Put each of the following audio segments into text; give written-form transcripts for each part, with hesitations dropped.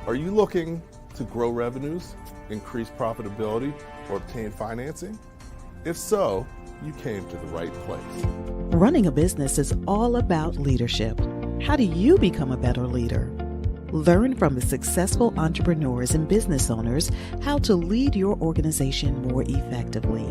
Are you looking to grow revenues, increase profitability, or obtain financing? If so, you came to the right place. Running a business is all about leadership. How do you become a better leader? Learn from the successful entrepreneurs and business owners how to lead your organization more effectively.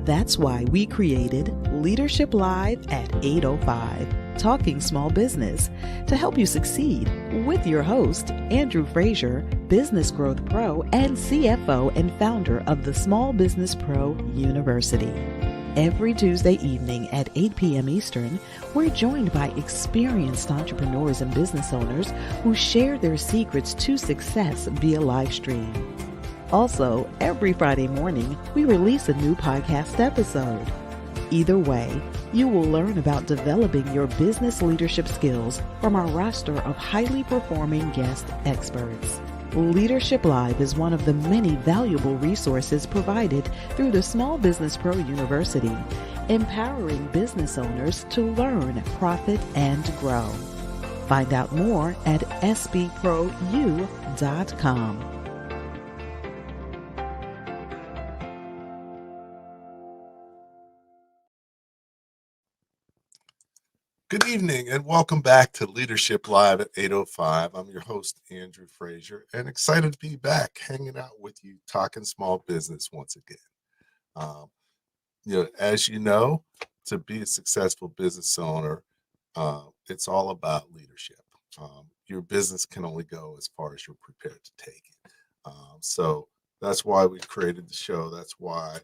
That's why we created Leadership Live at 8:05, Talking Small Business, to help you succeed with your host, Andrew Frazier, Business Growth Pro and CFO and founder of the Small Business Pro University. Every Tuesday evening at 8 p.m. Eastern, we're joined by experienced entrepreneurs and business owners who share their secrets to success via live stream. Also, every Friday morning, we release a new podcast episode. Either way, you will learn about developing your business leadership skills from our roster of highly performing guest experts. Leadership Live is one of the many valuable resources provided through the Small Business Pro University, empowering business owners to learn, profit, and grow. Find out more at sbprou.com. Good evening and welcome back to Leadership Live at 8:05. I'm your host, Andrew Frazier, and excited to be back hanging out with you, talking small business once again. As you know, to be a successful business owner, it's all about leadership. Your business can only go as far as you're prepared to take it. So that's why we created the show. That's why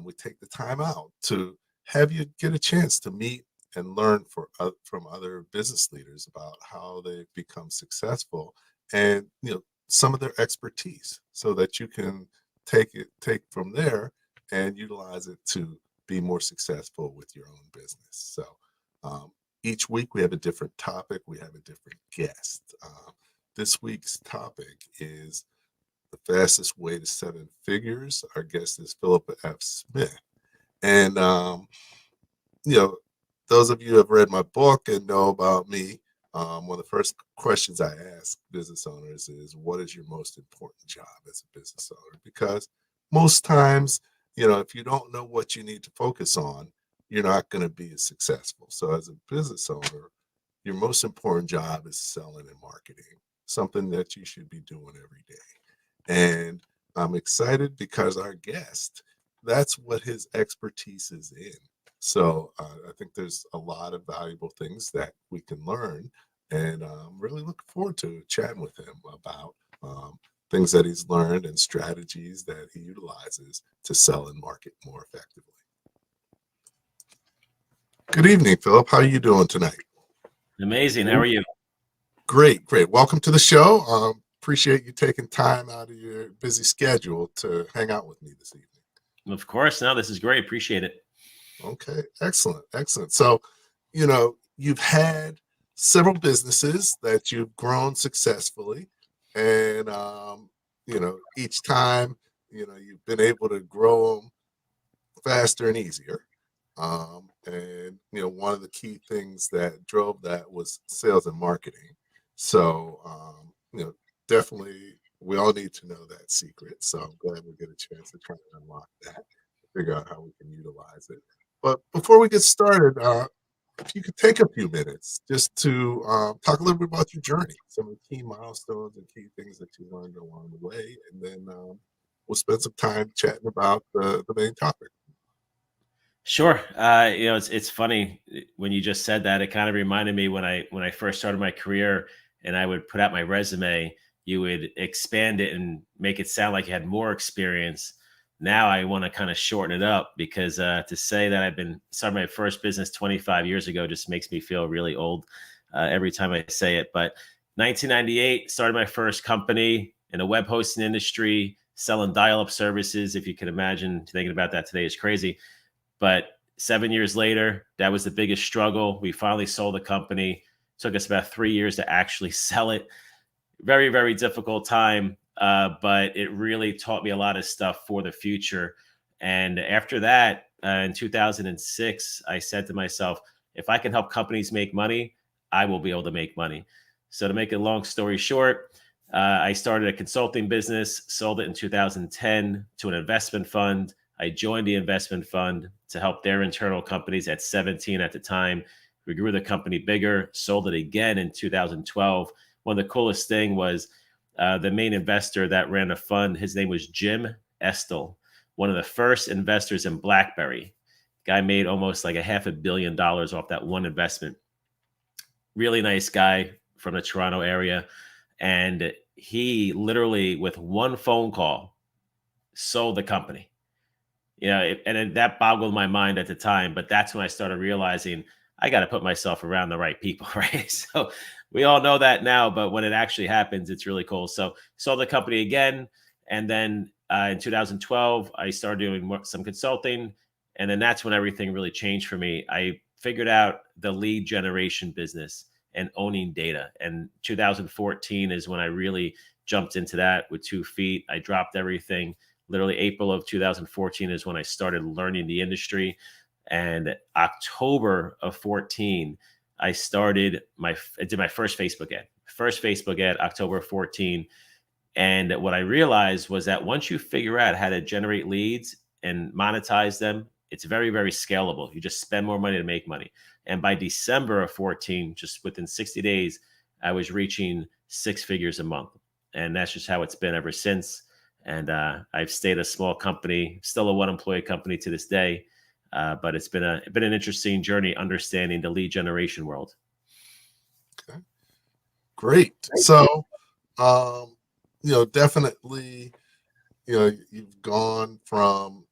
we take the time out to have you get a chance to meet and learn from other business leaders about how they've become successful and some of their expertise, so that you can take from there and utilize it to be more successful with your own business. So each week we have a different topic, we have a different guest. This week's topic is the fastest way to 7 figures. Our guest is Philip F. Smith, and those of you who have read my book and know about me, one of the first questions I ask business owners is, what is your most important job as a business owner? Because most times, if you don't know what you need to focus on, you're not going to be as successful. So as a business owner, your most important job is selling and marketing, something that you should be doing every day. And I'm excited because our guest, that's what his expertise is in. So I think there's a lot of valuable things that we can learn, and I'm really looking forward to chatting with him about things that he's learned and strategies that he utilizes to sell and market more effectively. Good evening, Philip. How are you doing tonight? Amazing. How are you? Great. Welcome to the show. Appreciate you taking time out of your busy schedule to hang out with me this evening. Of course. No, this is great. Appreciate it. Okay, excellent. So, you've had several businesses that you've grown successfully, and each time, you've been able to grow them faster and easier. And one of the key things that drove that was sales and marketing. So, definitely we all need to know that secret. So I'm glad we get a chance to try and unlock that, figure out how we can utilize it. But before we get started, if you could take a few minutes just to talk a little bit about your journey, some of the key milestones and key things that you learned along the way, and then we'll spend some time chatting about the main topic. Sure. It's funny when you just said that. It kind of reminded me when I first started my career and I would put out my resume, you would expand it and make it sound like you had more experience. Now I want to kind of shorten it up because to say that I've been started my first business 25 years ago just makes me feel really old every time I say it. But 1998, started my first company in the web hosting industry, selling dial-up services. If you can imagine, thinking about that today is crazy. But 7 years later, that was the biggest struggle. We finally sold the company. It took us about 3 years to actually sell it. Very, very difficult time. But it really taught me a lot of stuff for the future. And after that, in 2006, I said to myself, if I can help companies make money, I will be able to make money. So to make a long story short, I started a consulting business, sold it in 2010 to an investment fund. I joined the investment fund to help their internal companies at 17 at the time. We grew the company bigger, sold it again in 2012. One of the coolest thing was the main investor that ran the fund, his name was Jim Estel, one of the first investors in BlackBerry. Guy made almost like $500 million off that one investment. Really nice guy from the Toronto area. And he literally, with one phone call, sold the company. That boggled my mind at the time, but that's when I started realizing I got to put myself around the right people, right? So we all know that now, but when it actually happens, it's really cool. So sold the company again. And then in 2012, I started doing some consulting. And then that's when everything really changed for me. I figured out the lead generation business and owning data. And 2014 is when I really jumped into that with 2 feet. I dropped everything. Literally April of 2014 is when I started learning the industry. And October of 14, I did my first Facebook ad. First Facebook ad, October of 14. And what I realized was that once you figure out how to generate leads and monetize them, it's very, very scalable. You just spend more money to make money. And by December of 14, just within 60 days, I was reaching 6 figures a month. And that's just how it's been ever since. And I've stayed a small company, still a 1-employee company to this day. But it's been an interesting journey understanding the lead generation world. Okay, great. So, definitely, you've gone from,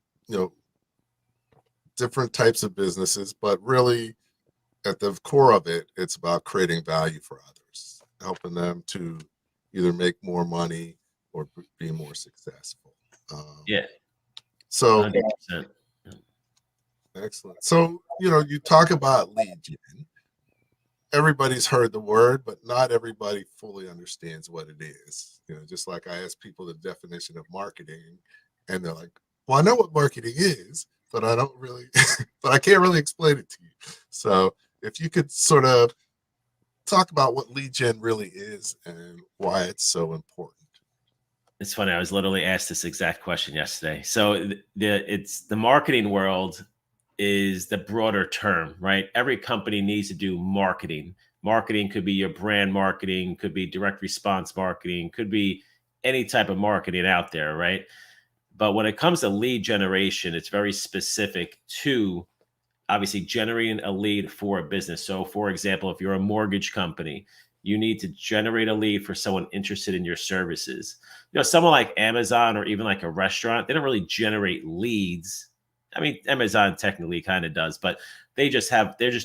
different types of businesses, but really at the core of it, it's about creating value for others, helping them to either make more money or be more successful. Yeah. So 100%. Excellent. So, you talk about lead gen. Everybody's heard the word, but not everybody fully understands what it is. Just like I ask people the definition of marketing, and they're like, well, I know what marketing is, but I don't really, but I can't really explain it to you. So if you could sort of talk about what lead gen really is and why it's so important. It's funny. I was literally asked this exact question yesterday. So the marketing world is the broader term, right? Every company needs to do marketing. Marketing could be your brand marketing, could be direct response marketing, could be any type of marketing out there, right? But when it comes to lead generation, it's very specific to obviously generating a lead for a business. So for example, if you're a mortgage company, you need to generate a lead for someone interested in your services. Someone like Amazon or even like a restaurant, they don't really generate leads. I mean, Amazon technically kind of does, but they just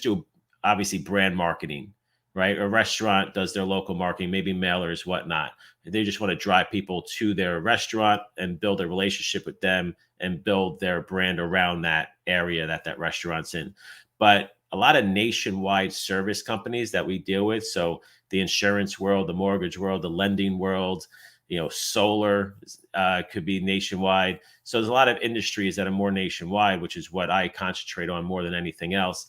do obviously brand marketing, right? A restaurant does their local marketing, maybe mailers, whatnot. They just want to drive people to their restaurant and build a relationship with them and build their brand around that area that restaurant's in. But a lot of nationwide service companies that we deal with, so the insurance world, the mortgage world, the lending world, solar could be nationwide. So there's a lot of industries that are more nationwide, which is what I concentrate on more than anything else.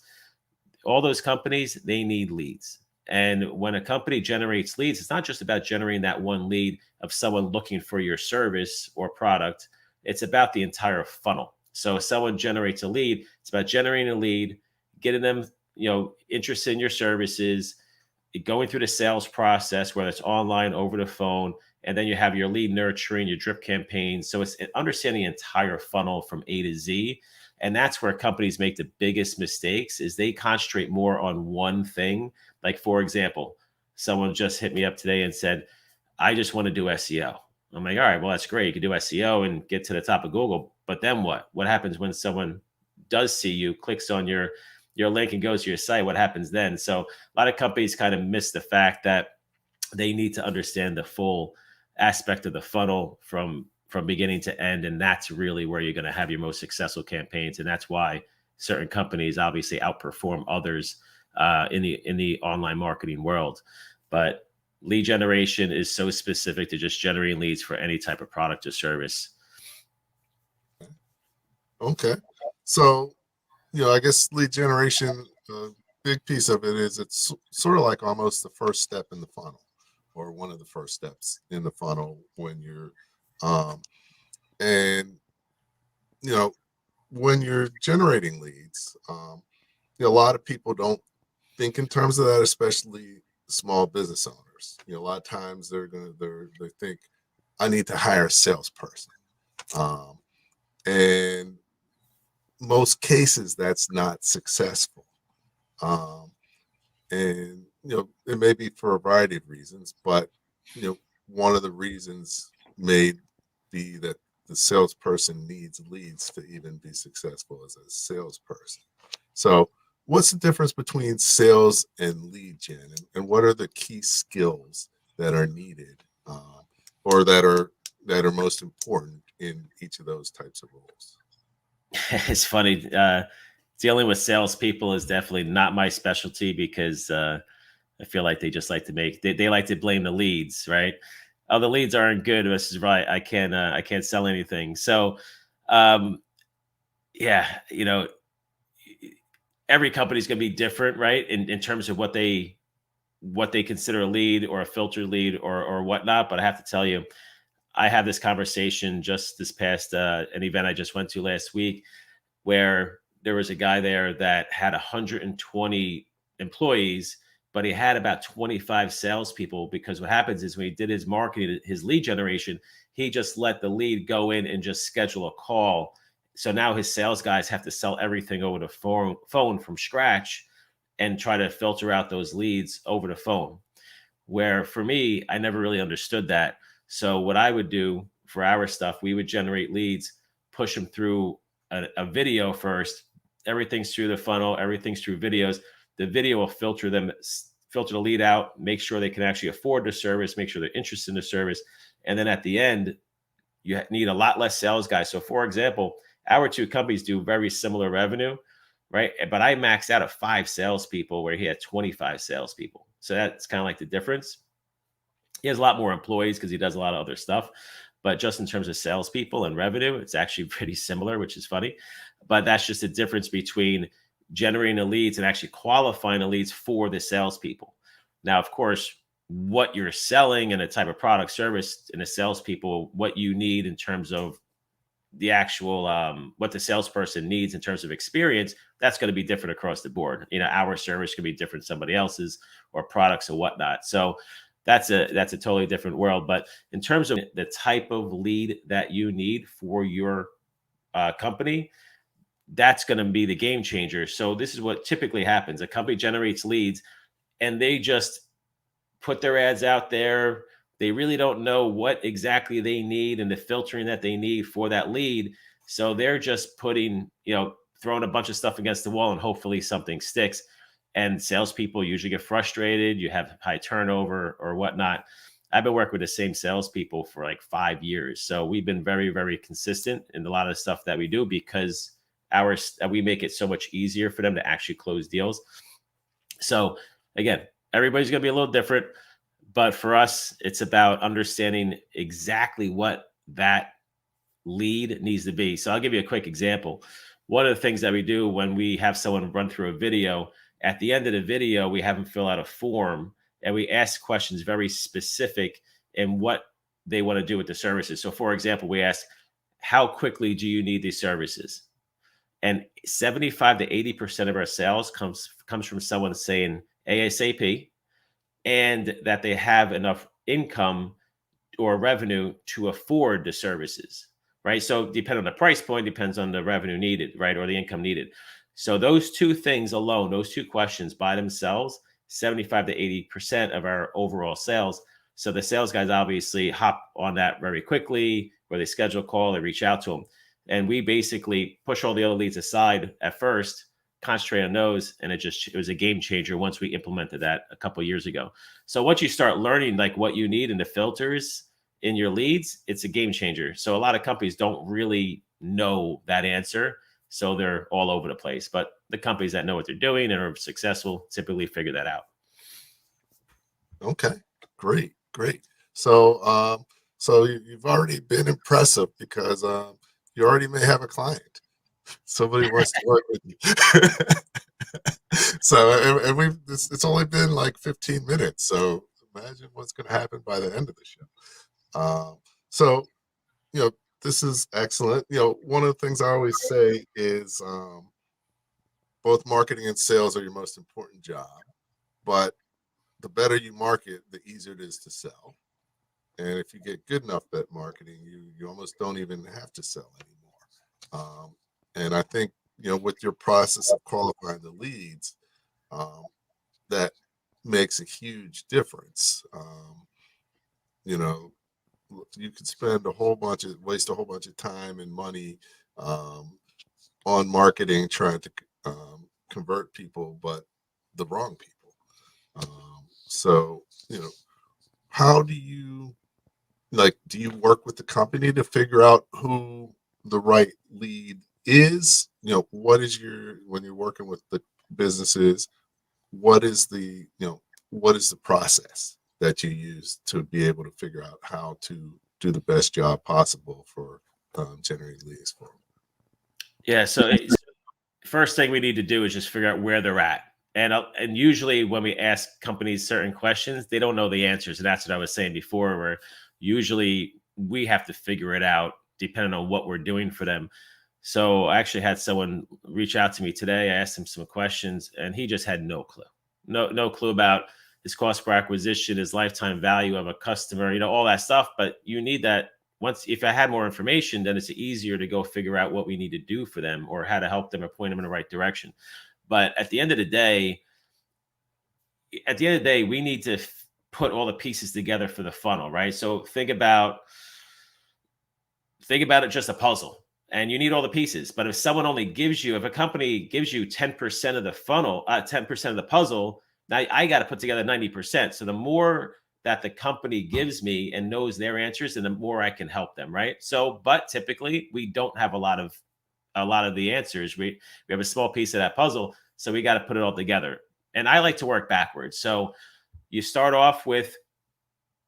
All those companies, they need leads. And when a company generates leads, it's not just about generating that one lead of someone looking for your service or product. It's about the entire funnel. So if someone generates a lead, it's about generating a lead, getting them, interested in your services, going through the sales process, whether it's online, over the phone, and then you have your lead nurturing, your drip campaign. So it's understanding the entire funnel from A to Z. And that's where companies make the biggest mistakes, is they concentrate more on one thing. Like, for example, someone just hit me up today and said, I just want to do SEO. I'm like, all right, well, that's great. You can do SEO and get to the top of Google. But then what? What happens when someone does see you, clicks on your link and goes to your site? What happens then? So a lot of companies kind of miss the fact that they need to understand the full aspect of the funnel from beginning to end. And that's really where you're going to have your most successful campaigns. And that's why certain companies obviously outperform others in the online marketing world. But lead generation is so specific to just generating leads for any type of product or service. Okay. So, I guess lead generation, a big piece of it is it's sort of like almost the first step in the funnel. or one of the first steps in the funnel when you're, and you know, when you're generating leads, a lot of people don't think in terms of that, especially small business owners. A lot of times they think, I need to hire a salesperson, and most cases that's not successful. And it may be for a variety of reasons, but one of the reasons may be that the salesperson needs leads to even be successful as a salesperson. So what's the difference between sales and lead gen, and what are the key skills that are needed, or that are most important in each of those types of roles? It's funny. Dealing with salespeople is definitely not my specialty, because I feel like they just like to they like to blame the leads, right? Oh, the leads aren't good. This is right. I can't sell anything. So, yeah, every company's going to be different, right? In terms of what they consider a lead or a filtered lead or whatnot. But I have to tell you, I had this conversation just this past an event I just went to last week, where there was a guy there that had 120 employees, but he had about 25 salespeople, because what happens is when he did his marketing, his lead generation, he just let the lead go in and just schedule a call. So now his sales guys have to sell everything over the phone from scratch and try to filter out those leads over the phone. Where for me, I never really understood that. So what I would do for our stuff, we would generate leads, push them through a video first. Everything's through the funnel. Everything's through videos. The video will filter the lead out, make sure they can actually afford the service, make sure they're interested in the service. And then at the end, you need a lot less sales guys. So for example, our two companies do very similar revenue, right? But I maxed out at 5 salespeople where he had 25 salespeople. So that's kind of like the difference. He has a lot more employees because he does a lot of other stuff. But just in terms of salespeople and revenue, it's actually pretty similar, which is funny. But that's just the difference between generating the leads and actually qualifying the leads for the salespeople. Now, of course, what you're selling and the type of product, service, and the salespeople, what you need in terms of the actual what the salesperson needs in terms of experience, that's going to be different across the board. Our service can be different than somebody else's, or products or whatnot. So that's a totally different world. But in terms of the type of lead that you need for your company, that's going to be the game changer. So this is what typically happens. A company generates leads and they just put their ads out there. They really don't know what exactly they need and the filtering that they need for that lead. So they're just throwing a bunch of stuff against the wall and hopefully something sticks. And salespeople usually get frustrated. You have high turnover or whatnot. I've been working with the same salespeople for like 5 years. So we've been very, very consistent in a lot of the stuff that we do, because we make it so much easier for them to actually close deals. So again, everybody's going to be a little different, but for us, it's about understanding exactly what that lead needs to be. So I'll give you a quick example. One of the things that we do when we have someone run through a video, at the end of the video, we have them fill out a form and we ask questions very specific in what they want to do with the services. So for example, we ask, how quickly do you need these services? And 75 to 80% of our sales comes from someone saying ASAP, and that they have enough income or revenue to afford the services, right? So depending on the price point, depends on the revenue needed, right? Or the income needed. So those two things alone, those two questions by themselves, 75 to 80% of our overall sales. So the sales guys obviously hop on that very quickly, where they schedule a call, they reach out to them. And we basically push all the other leads aside at first, concentrate on those. And it was a game changer once we implemented that a couple of years ago. So once you start learning like what you need in the filters in your leads, it's a game changer. So a lot of companies don't really know that answer. So they're all over the place. But the companies that know what they're doing and are successful typically figure that out. Okay, great. So, you've already been impressive, because you already may have a client. Somebody wants to work with you. So, and it's only been like 15 minutes. So imagine what's going to happen by the end of the show. So, this is excellent. One of the things I always say is both marketing and sales are your most important job, but the better you market, the easier it is to sell. And if you get good enough at marketing, you almost don't even have to sell anymore. And I think, with your process of qualifying the leads, that makes a huge difference. You could waste a whole bunch of time and money on marketing, trying to convert people, but the wrong people. So, how do you work with the company to figure out who the right lead is? When you're working with the businesses, what is the process that you use to be able to figure out how to do the best job possible for generating leads for them? Yeah. So first thing we need to do is just figure out where they're at. And usually when we ask companies certain questions, they don't know the answers. And that's what I was saying before, where usually we have to figure it out depending on what we're doing for them. So I actually had someone reach out to me today. I asked him some questions and he just had no clue. No clue about his cost per acquisition, his lifetime value of a customer, all that stuff. But you need that. If I had more information, then it's easier to go figure out what we need to do for them or how to help them or point them in the right direction. But at the end of the day, we need to put all the pieces together for the funnel, right? So think about it just a puzzle, and you need all the pieces. But if a company gives you 10% of the funnel, 10% of the puzzle, now I got to put together 90%. So the more that the company gives me and knows their answers, and the more I can help them, right? So, but typically we don't have a lot of the answers. We have a small piece of that puzzle, so we got to put it all together. And I like to work backwards. So you start off with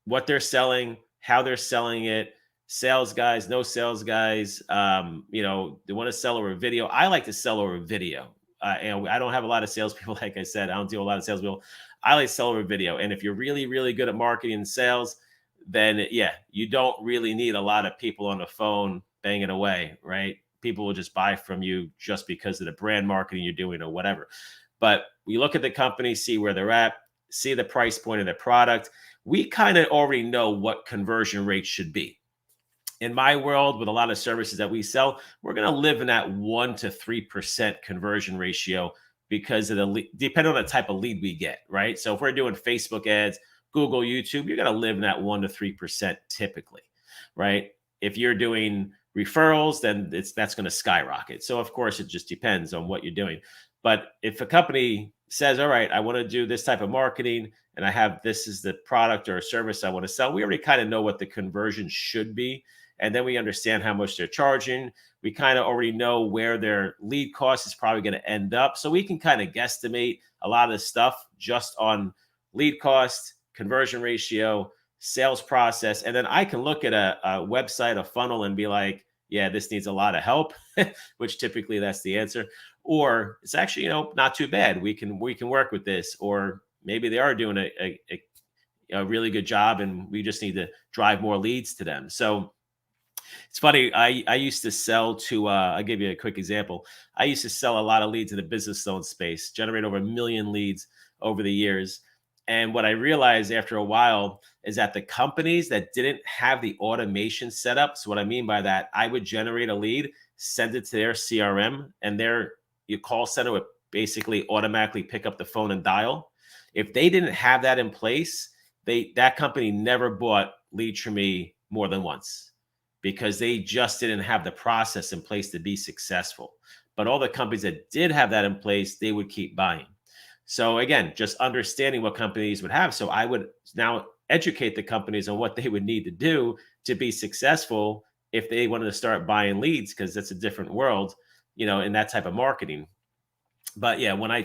what they're selling, how they're selling it, sales guys, no sales guys, they want to sell over video. I like to sell over video. And I don't have a lot of salespeople. Like I said, I don't deal with a lot of salespeople. I like to sell over video. And if you're really, really good at marketing and sales, then you don't really need a lot of people on the phone banging away, right? People will just buy from you just because of the brand marketing you're doing or whatever. But we look at the company, see where they're at, see the price point of their product. We kind of already know what conversion rates should be. In my world, with a lot of services that we sell, we're going to live in that 1 to 3% conversion ratio because of depending on the type of lead we get, right? So if we're doing Facebook ads, Google, YouTube, you're going to live in that 1 to 3% typically, right? If you're doing referrals, then that's going to skyrocket. So of course, it just depends on what you're doing. But if a company says, all right, I want to do this type of marketing and this is the product or service I want to sell, we already kind of know what the conversion should be. And then we understand how much they're charging. We kind of already know where their lead cost is probably going to end up. So we can kind of guesstimate a lot of this stuff just on lead cost, conversion ratio, sales process. And then I can look at a website, a funnel, and be like, yeah, this needs a lot of help, which typically that's the answer. Or it's actually, not too bad. We can work with this. Or maybe they are doing a really good job and we just need to drive more leads to them. So it's funny. I used to sell to, I'll give you a quick example. I used to sell a lot of leads in the business loan space, generate over 1 million leads over the years. And what I realized after a while is that the companies that didn't have the automation set up, so what I mean by that, I would generate a lead, send it to their CRM, and your call center would basically automatically pick up the phone and dial. If they didn't have that in place, that company never bought leads from me more than once because they just didn't have the process in place to be successful. But all the companies that did have that in place, they would keep buying. So again, just understanding what companies would have. So I would now educate the companies on what they would need to do to be successful if they wanted to start buying leads, because that's a different world, in that type of marketing. But yeah, when I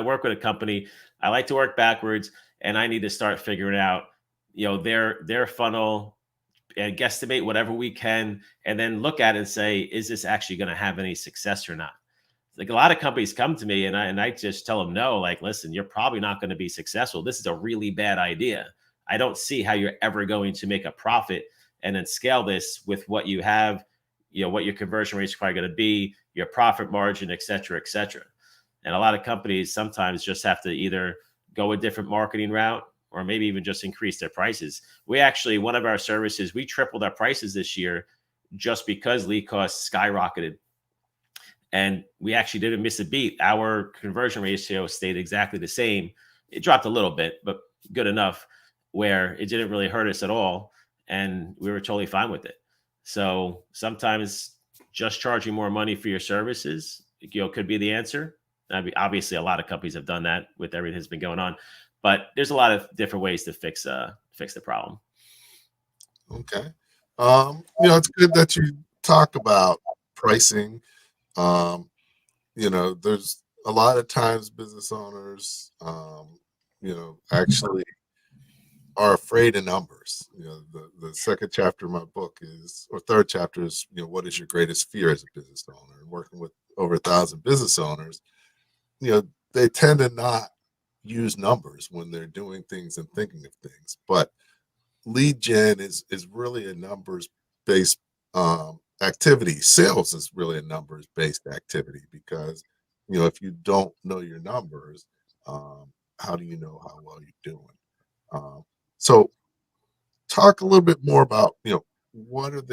work with a company, I like to work backwards, and I need to start figuring out, their funnel and guesstimate whatever we can, and then look at it and say, is this actually going to have any success or not? Like a lot of companies come to me and I just tell them, no, like, listen, you're probably not going to be successful. This is a really bad idea. I don't see how you're ever going to make a profit and then scale this with what you have, what your conversion rate is probably going to be, your profit margin, et cetera, et cetera. And a lot of companies sometimes just have to either go a different marketing route or maybe even just increase their prices. We actually, one of our services, we tripled our prices this year just because lead costs skyrocketed. And we actually didn't miss a beat. Our conversion ratio stayed exactly the same. It dropped a little bit, but good enough where it didn't really hurt us at all. And we were totally fine with it. So sometimes just charging more money for your services, could be the answer. I mean, obviously, a lot of companies have done that with everything that's been going on, but there's a lot of different ways to fix the problem. Okay. It's good that you talk about pricing. There's a lot of times business owners, actually are afraid of numbers. The second chapter of my book or third chapter is, what is your greatest fear as a business owner? And working with over 1,000 business owners, they tend to not use numbers when they're doing things and thinking of things. But lead gen is really a numbers based activity. Sales is really a numbers based activity because if you don't know your numbers, how do you know how well you're doing? So talk a little bit more about what are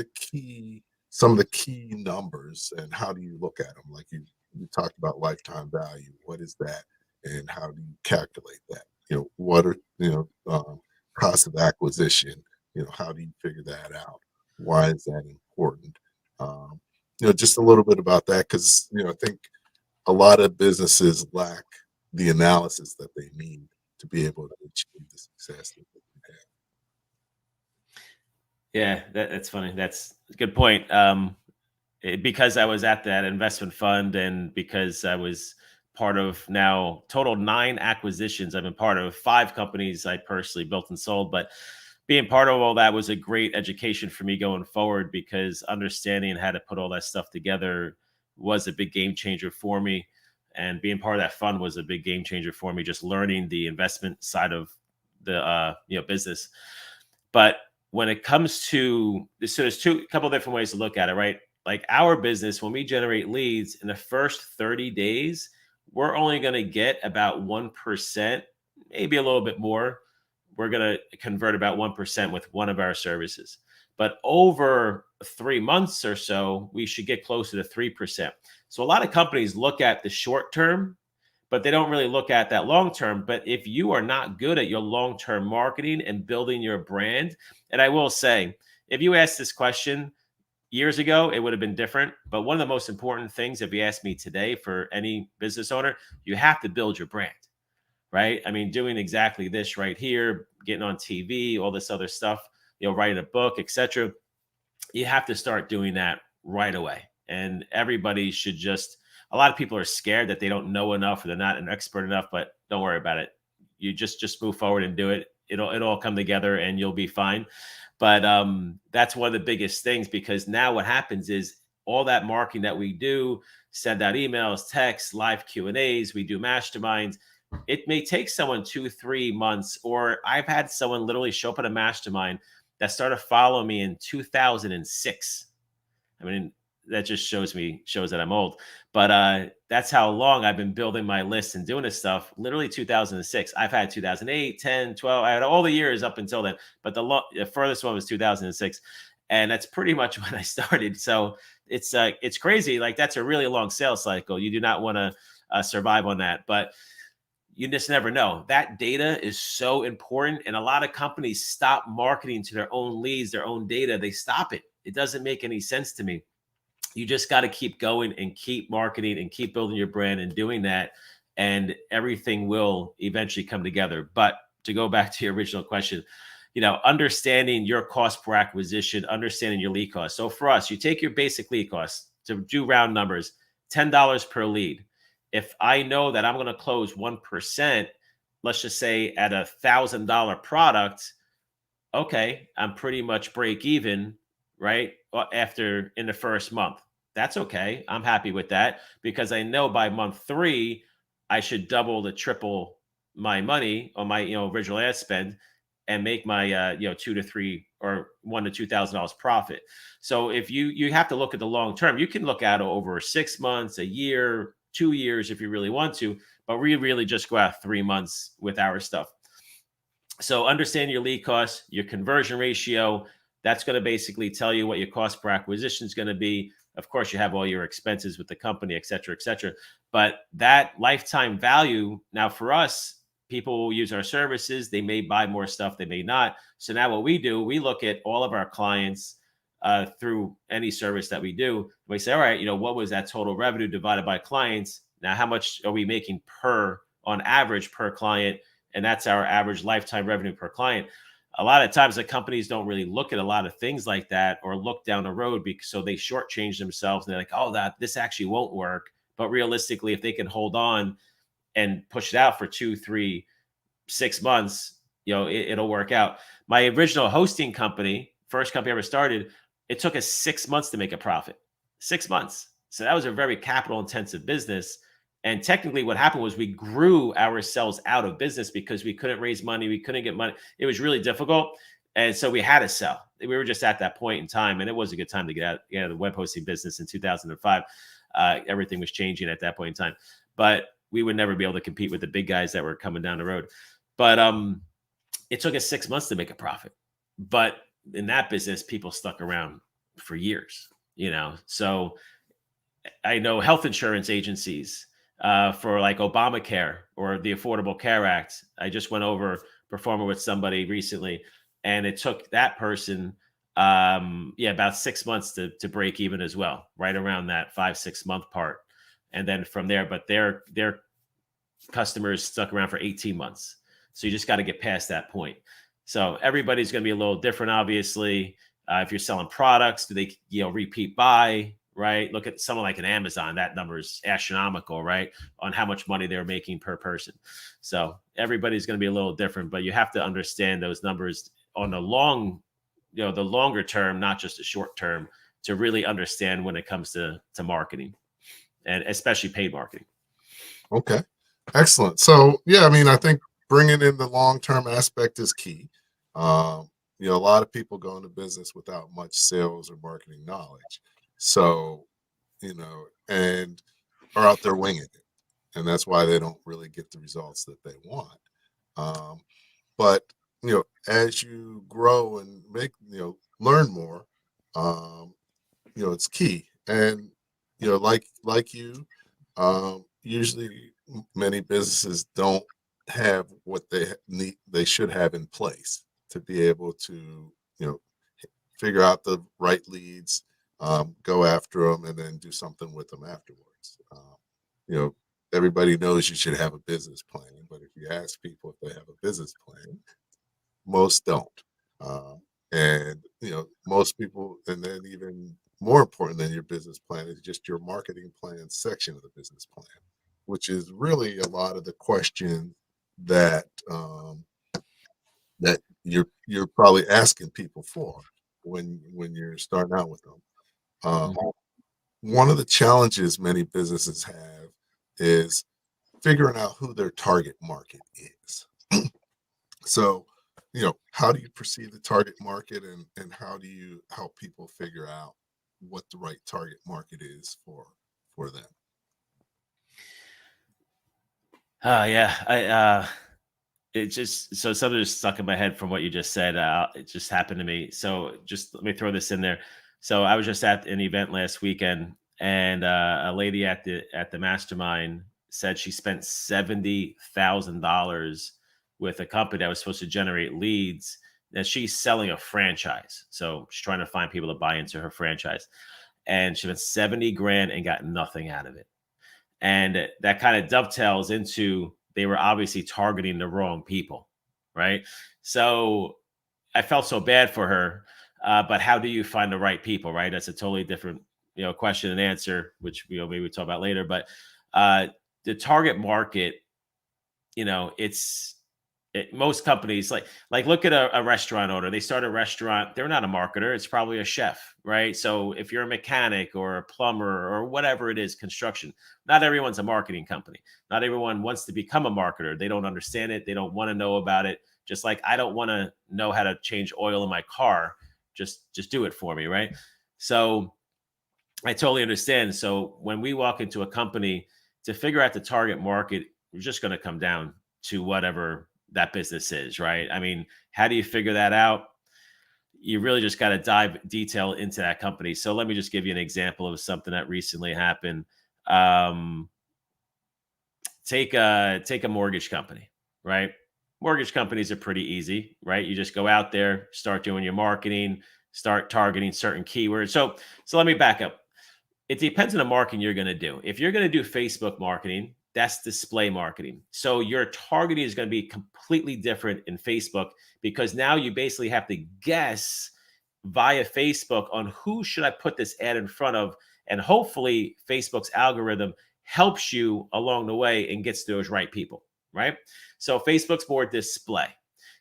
some of the key numbers and how do you look at them? Like you talked about lifetime value. What is that, and how do you calculate that? What are cost of acquisition? How do you figure that out? Why is that important? Just a little bit about that, because I think a lot of businesses lack the analysis that they need to be able to achieve the success that they can have. Yeah, that's funny. That's a good point. Because I was at that investment fund and because I was part of now total 9 acquisitions, I've been part of 5 companies I personally built and sold, but being part of all that was a great education for me going forward because understanding how to put all that stuff together was a big game changer for me. And being part of that fund was a big game changer for me, just learning the investment side of the business. But when it comes to so there's a couple of different ways to look at it, right? Like our business, when we generate leads in the first 30 days, we're only going to get about 1%, maybe a little bit more. We're going to convert about 1% with one of our services. But over 3 months or so, we should get closer to 3%. So a lot of companies look at the short term, but they don't really look at that long term. But if you are not good at your long term marketing and building your brand, and I will say, if you asked this question years ago, it would have been different. But one of the most important things, if you ask me today, for any business owner, you have to build your brand, right? I mean, doing exactly this right here, getting on TV, all this other stuff, writing a book, etc. You have to start doing that right away. And everybody should a lot of people are scared that they don't know enough or they're not an expert enough, but don't worry about it. You just move forward and do it. It'll all come together and you'll be fine. But that's one of the biggest things, because now what happens is all that marketing that we do, send out emails, texts, live Q&As, we do masterminds. It may take someone 2-3 months, or I've had someone literally show up at a mastermind that started following me in 2006. I mean, that just shows that I'm old, but that's how long I've been building my list and doing this stuff. Literally 2006. I've had 2008, 10, 12. I had all the years up until then, but the furthest one was 2006, and that's pretty much when I started. So it's crazy. Like, that's a really long sales cycle. You do not want to survive on that, but you just never know. That data is so important, and a lot of companies stop marketing to their own leads, their own data. They stop it. It doesn't make any sense to me. You just got to keep going and keep marketing and keep building your brand and doing that, and everything will eventually come together. But to go back to your original question, understanding your cost per acquisition, understanding your lead cost. So for us, you take your basic lead cost, to do round numbers, $10 per lead. If I know that I'm going to close 1%, let's just say at $1,000 product, okay, I'm pretty much break even, right? After in the first month. That's okay. I'm happy with that, because I know by month 3, I should double to triple my money on my original ad spend. and make my $2,000 to $3,000 or $1,000 to $2,000 profit. So if you have to look at the long term, you can look out over 6 months, a year, 2 years if you really want to, but we really just go out 3 months with our stuff. So understand your lead costs, your conversion ratio. That's going to basically tell you what your cost per acquisition is going to be. Of course, you have all your expenses with the company, et cetera, et cetera. But that lifetime value, now for us, people will use our services. They may buy more stuff, they may not. So now what we do, we look at all of our clients through any service that we do. We say, all right, what was that total revenue divided by clients? Now, how much are we making on average per client? And that's our average lifetime revenue per client. A lot of times the companies don't really look at a lot of things like that or look down the road, so they shortchange themselves. And they're like, oh, this actually won't work. But realistically, if they can hold on and push it out for 2, 3, 6 months, it'll work out. My original hosting company, first company I ever started, it took us 6 months to make a profit. 6 months. So that was a very capital intensive business. And technically what happened was we grew ourselves out of business because we couldn't raise money. We couldn't get money. It was really difficult. And so we had to sell. We were just at that point in time. And it was a good time to get out of the web hosting business in 2005. Everything was changing at that point in time. But we would never be able to compete with the big guys that were coming down the road. But it took us 6 months to make a profit. But in that business, people stuck around for years, So I know health insurance agencies for like Obamacare or the Affordable Care Act. I just went over performing with somebody recently, and it took that person, about 6 months to break even as well, right around that 5-6 month part. And then from there, but their customers stuck around for 18 months. So you just got to get past that point. So everybody's going to be a little different, obviously. If you're selling products, do they, repeat buy? Right? Look at someone like an Amazon. That number is astronomical, right? On how much money they're making per person. So everybody's going to be a little different, but you have to understand those numbers on the the longer term, not just the short term, to really understand when it comes to marketing, and especially paid marketing. Okay, excellent. So yeah, I think bringing in the long-term aspect is key. A lot of people go into business without much sales or marketing knowledge. So, and are out there winging it. And that's why they don't really get the results that they want. But, as you grow and learn more, it's key. And, like you, usually many businesses don't have what they should have in place to be able to, figure out the right leads, go after them, and then do something with them afterwards. Everybody knows you should have a business plan, but if you ask people if they have a business plan, most don't. And most people, and then even more important than your business plan is just your marketing plan section of the business plan, which is really a lot of the question that that you're probably asking people for when you're starting out with them. One of the challenges many businesses have is figuring out who their target market is. So, how do you perceive the target market, and how do you help people figure out what the right target market is for them? It just, so something just stuck in my head from what you just said. It just happened to me. So just let me throw this in there. So I was just at an event last weekend, and a lady at the Mastermind said she spent $70,000 with a company that was supposed to generate leads. And she's selling a franchise. So she's trying to find people to buy into her franchise. And she spent 70 grand and got nothing out of it. And that kind of dovetails into, they were obviously targeting the wrong people, right? So I felt so bad for her. But how do you find the right people, right? That's a totally different, question and answer, which maybe we'll talk about later. But the target market, most companies like look at a restaurant owner. They start a restaurant. They're not a marketer. It's probably a chef, right? So if you're a mechanic or a plumber or whatever it is, construction, not everyone's a marketing company. Not everyone wants to become a marketer. They don't understand it. They don't want to know about it. Just like I don't want to know how to change oil in my car. Just do it for me, right? So I totally understand. So when we walk into a company to figure out the target market, we're just going to come down to whatever that business is, right? I mean, how do you figure that out? You really just got to dive detail into that company. So let me just give you an example of something that recently happened. Take a mortgage company, right? Mortgage companies are pretty easy, right? You just go out there, start doing your marketing, start targeting certain keywords. So let me back up. It depends on the marketing you're going to do. If you're going to do Facebook marketing, that's display marketing. So your targeting is going to be completely different in Facebook, because now you basically have to guess via Facebook on who should I put this ad in front of. And hopefully Facebook's algorithm helps you along the way and gets to those right people, right? So Facebook's more display.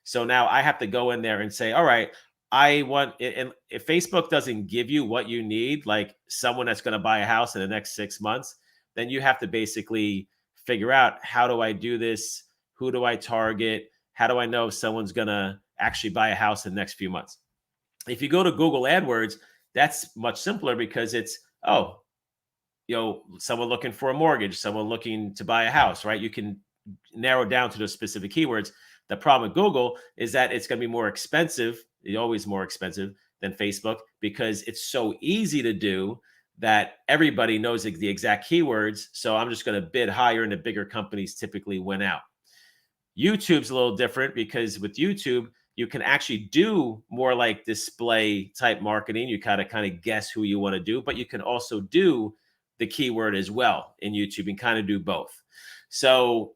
So now I have to go in there and say, all right, I want it. And if Facebook doesn't give you what you need, like someone that's going to buy a house in the next 6 months, then you have to basically figure out, how do I do this? Who do I target? How do I know if someone's going to actually buy a house in the next few months? If you go to Google AdWords, that's much simpler, because it's, someone looking for a mortgage, someone looking to buy a house, right? You can narrow down to those specific keywords. The problem with Google is that it's going to be more expensive. It's always more expensive than Facebook, because it's so easy to do that everybody knows the exact keywords. So I'm just going to bid higher, and the bigger companies typically win out. YouTube's a little different, because with YouTube, you can actually do more like display type marketing. You kind of guess who you want to do, but you can also do the keyword as well in YouTube, and kind of do both. So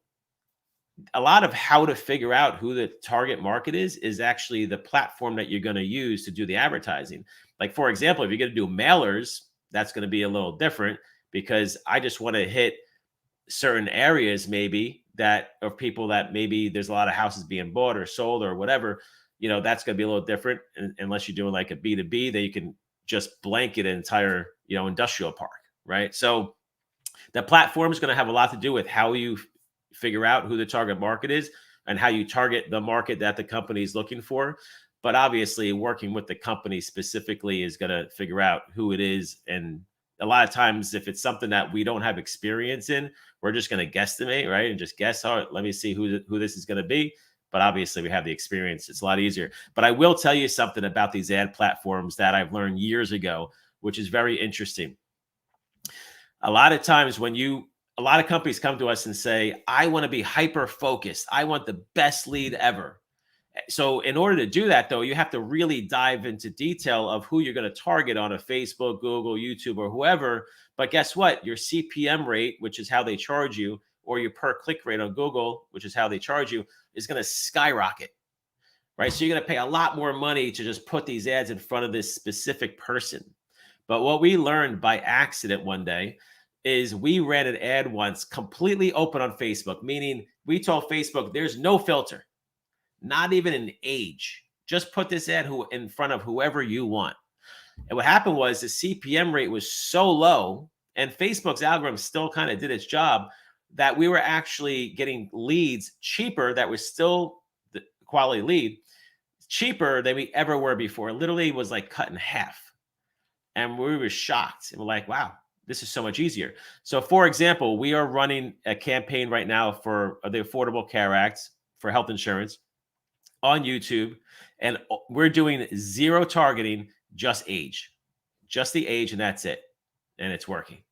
a lot of how to figure out who the target market is actually the platform that you're going to use to do the advertising. Like, for example, if you're going to do mailers, that's going to be a little different, because I just want to hit certain areas maybe that of people that maybe there's a lot of houses being bought or sold or whatever. That's going to be a little different. And unless you're doing like a B2B, then you can just blanket an entire, industrial park, right? So the platform is going to have a lot to do with how you figure out who the target market is and how you target the market that the company is looking for. But obviously, working with the company specifically is going to figure out who it is. And a lot of times, if it's something that we don't have experience in, we're just going to guesstimate, right? And just guess, all right, let me see who this is going to be. But obviously, we have the experience. It's a lot easier. But I will tell you something about these ad platforms that I've learned years ago, which is very interesting. A lot of times a lot of companies come to us and say, I want to be hyper focused. I want the best lead ever. So in order to do that, though, you have to really dive into detail of who you're going to target on a Facebook, Google, YouTube, or whoever. But guess what? Your CPM rate, which is how they charge you, or your per click rate on Google, which is how they charge you, is going to skyrocket, right? So you're going to pay a lot more money to just put these ads in front of this specific person. But what we learned by accident one day is we ran an ad once completely open on Facebook, meaning we told Facebook there's no filter, not even an age. Just put this ad in front of whoever you want. And what happened was the CPM rate was so low, and Facebook's algorithm still kind of did its job, that we were actually getting leads cheaper, that was still the quality lead, cheaper than we ever were before. It literally was like cut in half. And we were shocked. And we're like, wow, this is so much easier. So for example, we are running a campaign right now for the Affordable Care Act for health insurance on YouTube. And we're doing zero targeting, just age, just the age, and that's it. And it's working.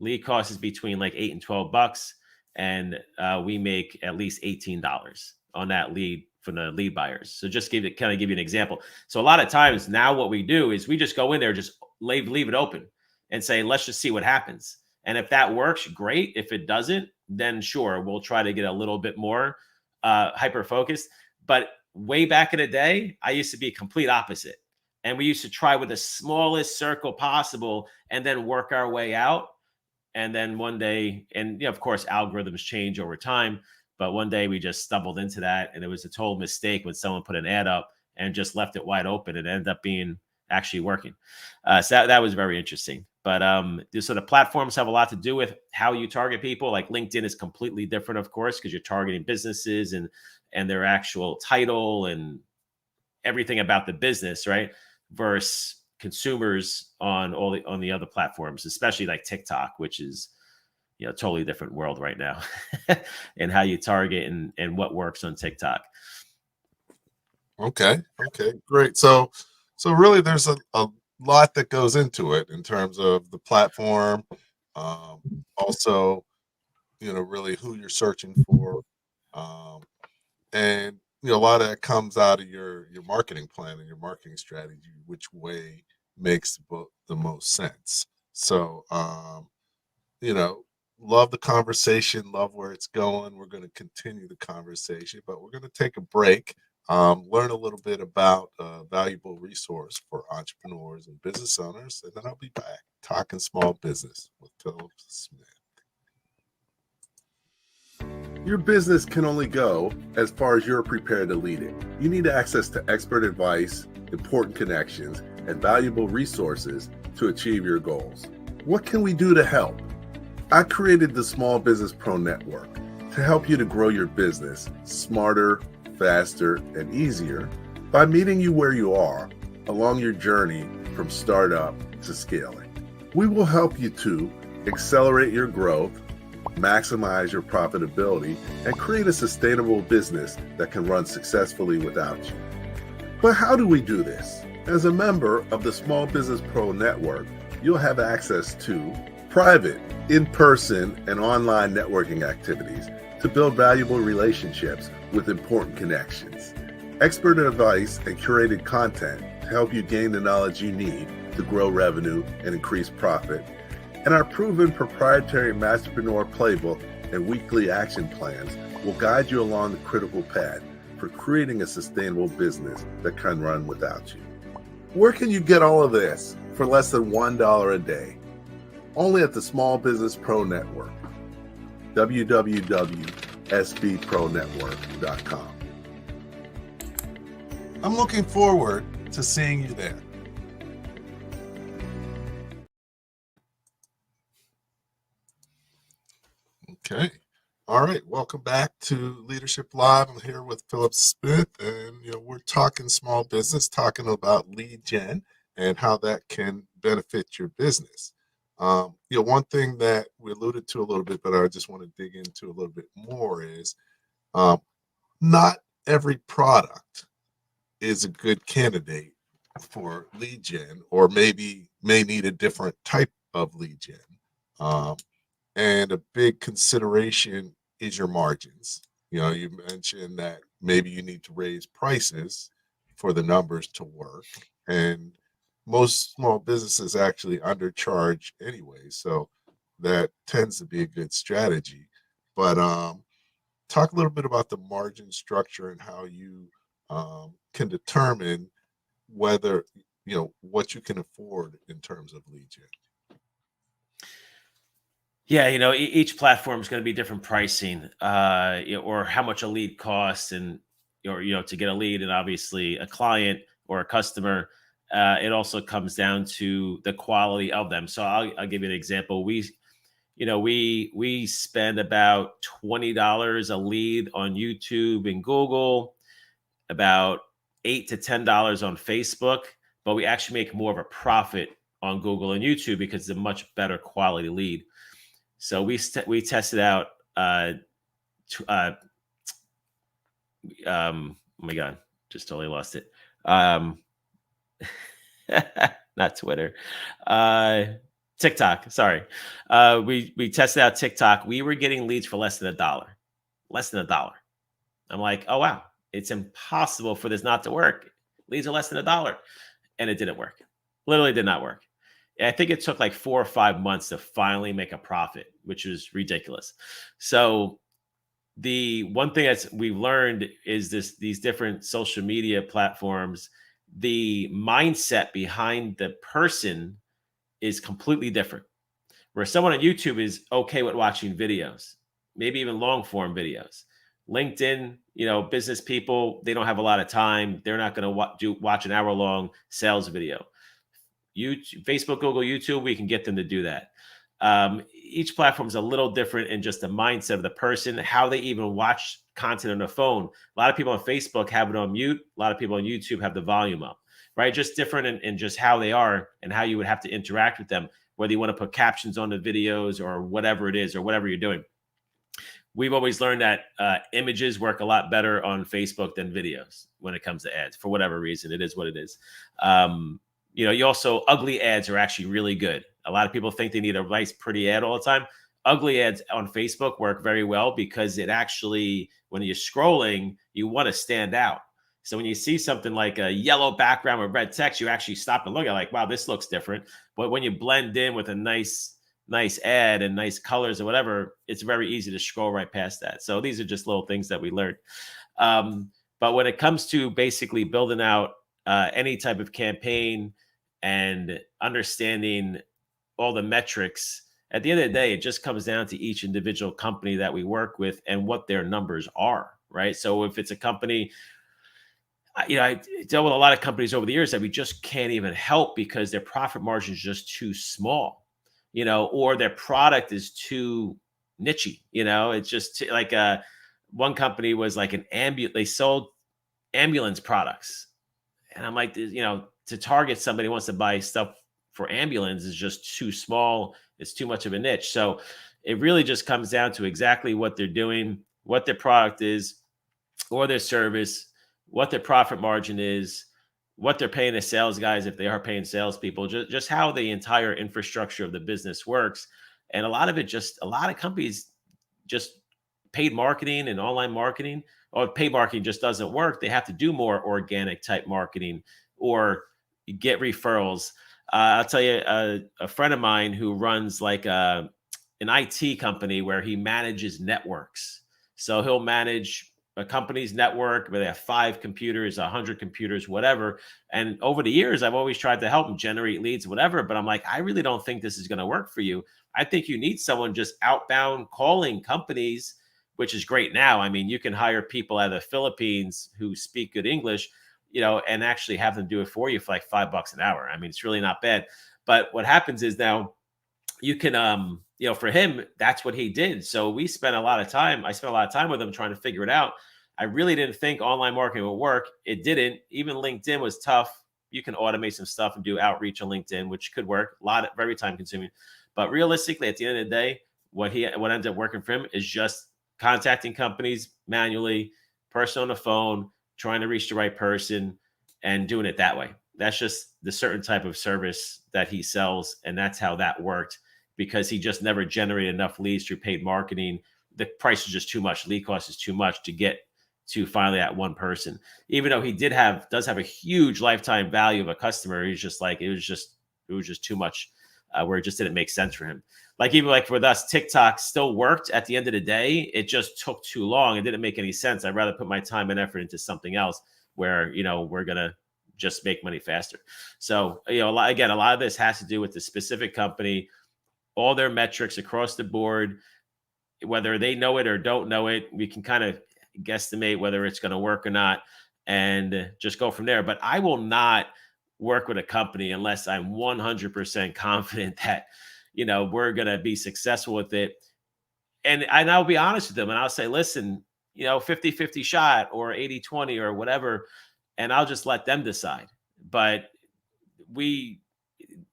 Lead cost is between like $8 and $12. And we make at least $18 on that lead from the lead buyers. So just give you an example. So a lot of times now what we do is we just go in there, just leave it open and say, let's just see what happens. And if that works, great. If it doesn't, then sure, we'll try to get a little bit more hyper-focused. But way back in the day, I used to be a complete opposite. And we used to try with the smallest circle possible and then work our way out. And then one day, and of course, algorithms change over time. But one day we just stumbled into that, and it was a total mistake when someone put an ad up and just left it wide open. It ended up being actually working. So that was very interesting. But so the platforms have a lot to do with how you target people. Like LinkedIn is completely different, of course, because you're targeting businesses and their actual title and everything about the business, right? Versus consumers on on the other platforms, especially like TikTok, which is, you know, totally different world right now, and how you target and what works on TikTok. Okay. Okay. Great. So really, there's a lot that goes into it in terms of the platform. Also, you know, really who you're searching for, um, and you know, a lot of that comes out of your marketing plan and your marketing strategy, which way makes the most sense. So, you know, love the conversation, love where it's going. We're going to continue the conversation, but we're going to take a break, learn a little bit about a valuable resource for entrepreneurs and business owners, and then I'll be back talking small business with Philip Smith. Your business can only go as far as you're prepared to lead it. You need access to expert advice, important connections, and valuable resources to achieve your goals. What can we do to help? I created the Small Business Pro Network to help you to grow your business smarter, faster, and easier by meeting you where you are along your journey from startup to scaling. We will help you to accelerate your growth, maximize your profitability, and create a sustainable business that can run successfully without you. But how do we do this? As a member of the Small Business Pro Network, you'll have access to private, in-person, and online networking activities to build valuable relationships with important connections, expert advice and curated content to help you gain the knowledge you need to grow revenue and increase profit, and our proven proprietary Masterpreneur playbook and weekly action plans will guide you along the critical path for creating a sustainable business that can run without you. Where can you get all of this for less than $1 a day? Only at the Small Business Pro Network, www.sbpronetwork.com. I'm looking forward to seeing you there. Okay. All right. Welcome back to Leadership Live. I'm here with Philip Smith, and you know, we're talking small business, talking about lead gen and how that can benefit your business. You know, one thing that we alluded to a little bit, but I just want to dig into a little bit more is not every product is a good candidate for lead gen, or maybe may need a different type of lead gen. And a big consideration is your margins. You know, you mentioned that maybe you need to raise prices for the numbers to work. And most small businesses actually undercharge anyway. So that tends to be a good strategy. But talk a little bit about the margin structure and how you can determine whether, you know, what you can afford in terms of lead gen. Yeah, you know, each platform is going to be different pricing, you know, or how much a lead costs, and or you know, to get a lead, and obviously a client or a customer. It also comes down to the quality of them. So I'll give you an example. We spend about $20 a lead on YouTube and Google, about $8 to $10 on Facebook, but we actually make more of a profit on Google and YouTube because it's a much better quality lead. So we tested out. Oh my God, just totally lost it. Not Twitter, TikTok. Sorry. We tested out TikTok. We were getting leads for less than $1. Less than $1. I'm like, oh wow, it's impossible for this not to work. Leads are less than $1, and it didn't work. Literally did not work. I think it took like 4 or 5 months to finally make a profit, which was ridiculous. So the one thing that we've learned is these different social media platforms, the mindset behind the person is completely different. Where someone on YouTube is okay with watching videos, maybe even long form videos. LinkedIn, you know, business people, they don't have a lot of time. They're not going to watch an hour long sales video. YouTube, Facebook, Google, YouTube, we can get them to do that. Each platform is a little different in just the mindset of the person, how they even watch content on the phone. A lot of people on Facebook have it on mute. A lot of people on YouTube have the volume up, right? Just different in just how they are and how you would have to interact with them, whether you want to put captions on the videos or whatever it is or whatever you're doing. We've always learned that images work a lot better on Facebook than videos when it comes to ads. For whatever reason, it is what it is. You also, ugly ads are actually really good. A lot of people think they need a nice, pretty ad all the time. Ugly ads on Facebook work very well because it actually, when you're scrolling, you want to stand out. So when you see something like a yellow background with red text, you actually stop and look at like, wow, this looks different. But when you blend in with a nice ad and nice colors or whatever, it's very easy to scroll right past that. So these are just little things that we learned. But when it comes to basically building out any type of campaign and understanding all the metrics, at the end of the day, it just comes down to each individual company that we work with and what their numbers are, right? So if it's a company, I dealt with a lot of companies over the years that we just can't even help because their profit margin is just too small, or their product is too nichey. It's just like one company was like they sold ambulance products. And I'm like, to target somebody who wants to buy stuff for ambulance is just too small. It's too much of a niche. So it really just comes down to exactly what they're doing, what their product is or their service, what their profit margin is, what they're paying the sales guys, if they are paying salespeople, just how the entire infrastructure of the business works. And a lot of companies just paid marketing and online marketing, or paid marketing just doesn't work. They have to do more organic type marketing or get referrals. I'll tell you, a friend of mine who runs like an IT company where he manages networks. So he'll manage a company's network where they have 5 computers, 100 computers, whatever. And over the years, I've always tried to help him generate leads, whatever. But I'm like, I really don't think this is going to work for you. I think you need someone just outbound calling companies, which is great now. I mean, you can hire people out of the Philippines who speak good English, and actually have them do it for you for like $5 an hour. I mean, it's really not bad. But what happens is now you can, for him, that's what he did. So I spent a lot of time with him trying to figure it out. I really didn't think online marketing would work. It didn't. Even LinkedIn was tough. You can automate some stuff and do outreach on LinkedIn, which could work. Very time consuming. But realistically, at the end of the day, what ended up working for him is just contacting companies manually, person on the phone, trying to reach the right person and doing it that way. That's just the certain type of service that he sells. And that's how that worked, because he just never generated enough leads through paid marketing. The price is just too much. Lead cost is too much to get to finally that one person. Even though he does have a huge lifetime value of a customer, he's just like, it was just too much, where it just didn't make sense for him. Like even like with us, TikTok still worked at the end of the day. It just took too long. It didn't make any sense. I'd rather put my time and effort into something else where, we're going to just make money faster. So, a lot of this has to do with the specific company, all their metrics across the board, whether they know it or don't know it. We can kind of guesstimate whether it's going to work or not and just go from there. But I will not work with a company unless I'm 100% confident that, we're going to be successful with it. And I'll be honest with them and I'll say, listen, 50-50 shot or 80-20 or whatever. And I'll just let them decide. But we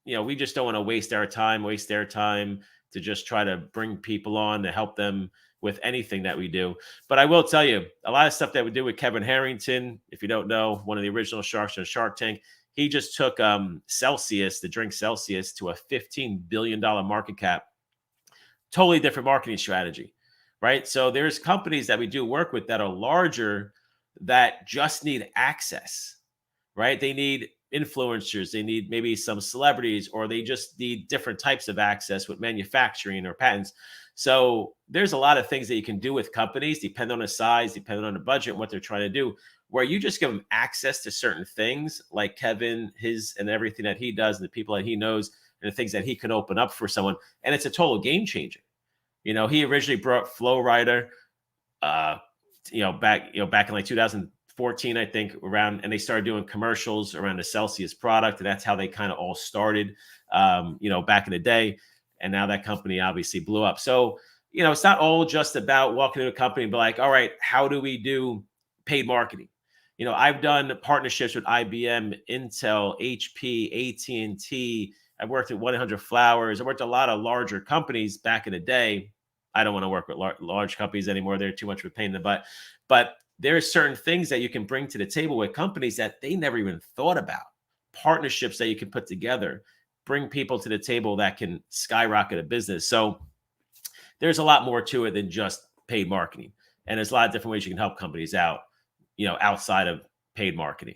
just don't want to waste their time to just try to bring people on to help them with anything that we do. But I will tell you, a lot of stuff that we do with Kevin Harrington, if you don't know, one of the original sharks on Shark Tank, he just took Celsius, the drink Celsius, to a $15 billion market cap. Totally different marketing strategy, right? So there's companies that we do work with that are larger that just need access, right? They need influencers, they need maybe some celebrities, or they just need different types of access with manufacturing or patents. So there's a lot of things that you can do with companies, depending on the size, depending on the budget, and what they're trying to do, where you just give them access to certain things like Kevin, his and everything that he does and the people that he knows and the things that he can open up for someone. And it's a total game changer. He originally brought Flow Rider, back in like 2014, I think, around, and they started doing commercials around the Celsius product. And that's how they kind of all started, back in the day. And now that company obviously blew up. So, it's not all just about walking into a company and be like, all right, how do we do paid marketing? I've done partnerships with IBM, Intel, HP, AT&T. I've worked at 1-800-Flowers. I worked at a lot of larger companies back in the day. I don't want to work with large companies anymore. They're too much of a pain in the butt. But there are certain things that you can bring to the table with companies that they never even thought about. Partnerships that you can put together, bring people to the table that can skyrocket a business. So there's a lot more to it than just paid marketing. And there's a lot of different ways you can help companies out, outside of paid marketing,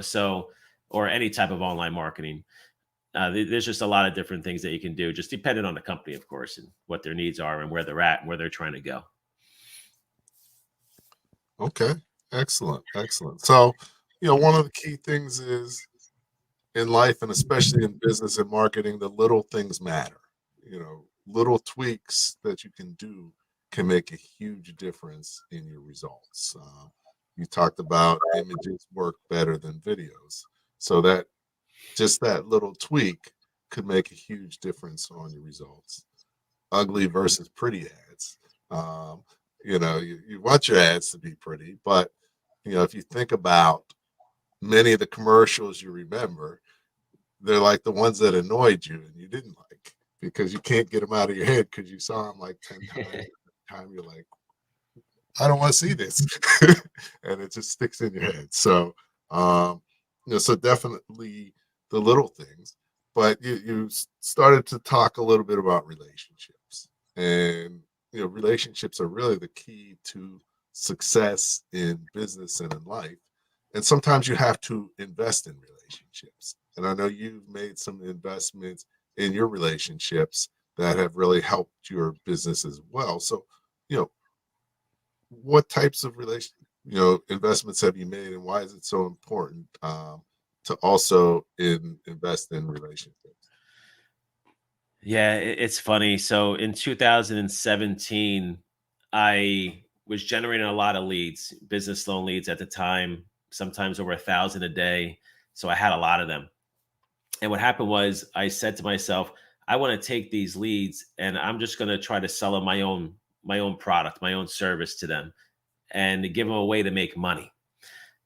so, or any type of online marketing. There's just a lot of different things that you can do, just depending on the company, of course, and what their needs are and where they're at and where they're trying to go. Okay. Excellent. So, one of the key things is in life, and especially in business and marketing, the little things matter. Little tweaks that you can do can make a huge difference in your results. You talked about images work better than videos. So that little tweak could make a huge difference on your results. Ugly versus pretty ads. You want your ads to be pretty, but if you think about many of the commercials you remember, they're like the ones that annoyed you and you didn't like, because you can't get them out of your head because you saw them like 10 times. Every time you're like, I don't want to see this. And it just sticks in your head. So, so definitely the little things. But you started to talk a little bit about relationships. And, relationships are really the key to success in business and in life. And sometimes you have to invest in relationships. And I know you've made some investments in your relationships that have really helped your business as well. So, what types of investments have you made, and why is it so important to also invest in relationships? Yeah, it's funny. So in 2017, I was generating a lot of leads, business loan leads at the time, sometimes over 1,000 a day. So I had a lot of them. And what happened was I said to myself, I want to take these leads and I'm just going to try to sell them my own product, my own service to them, and give them a way to make money.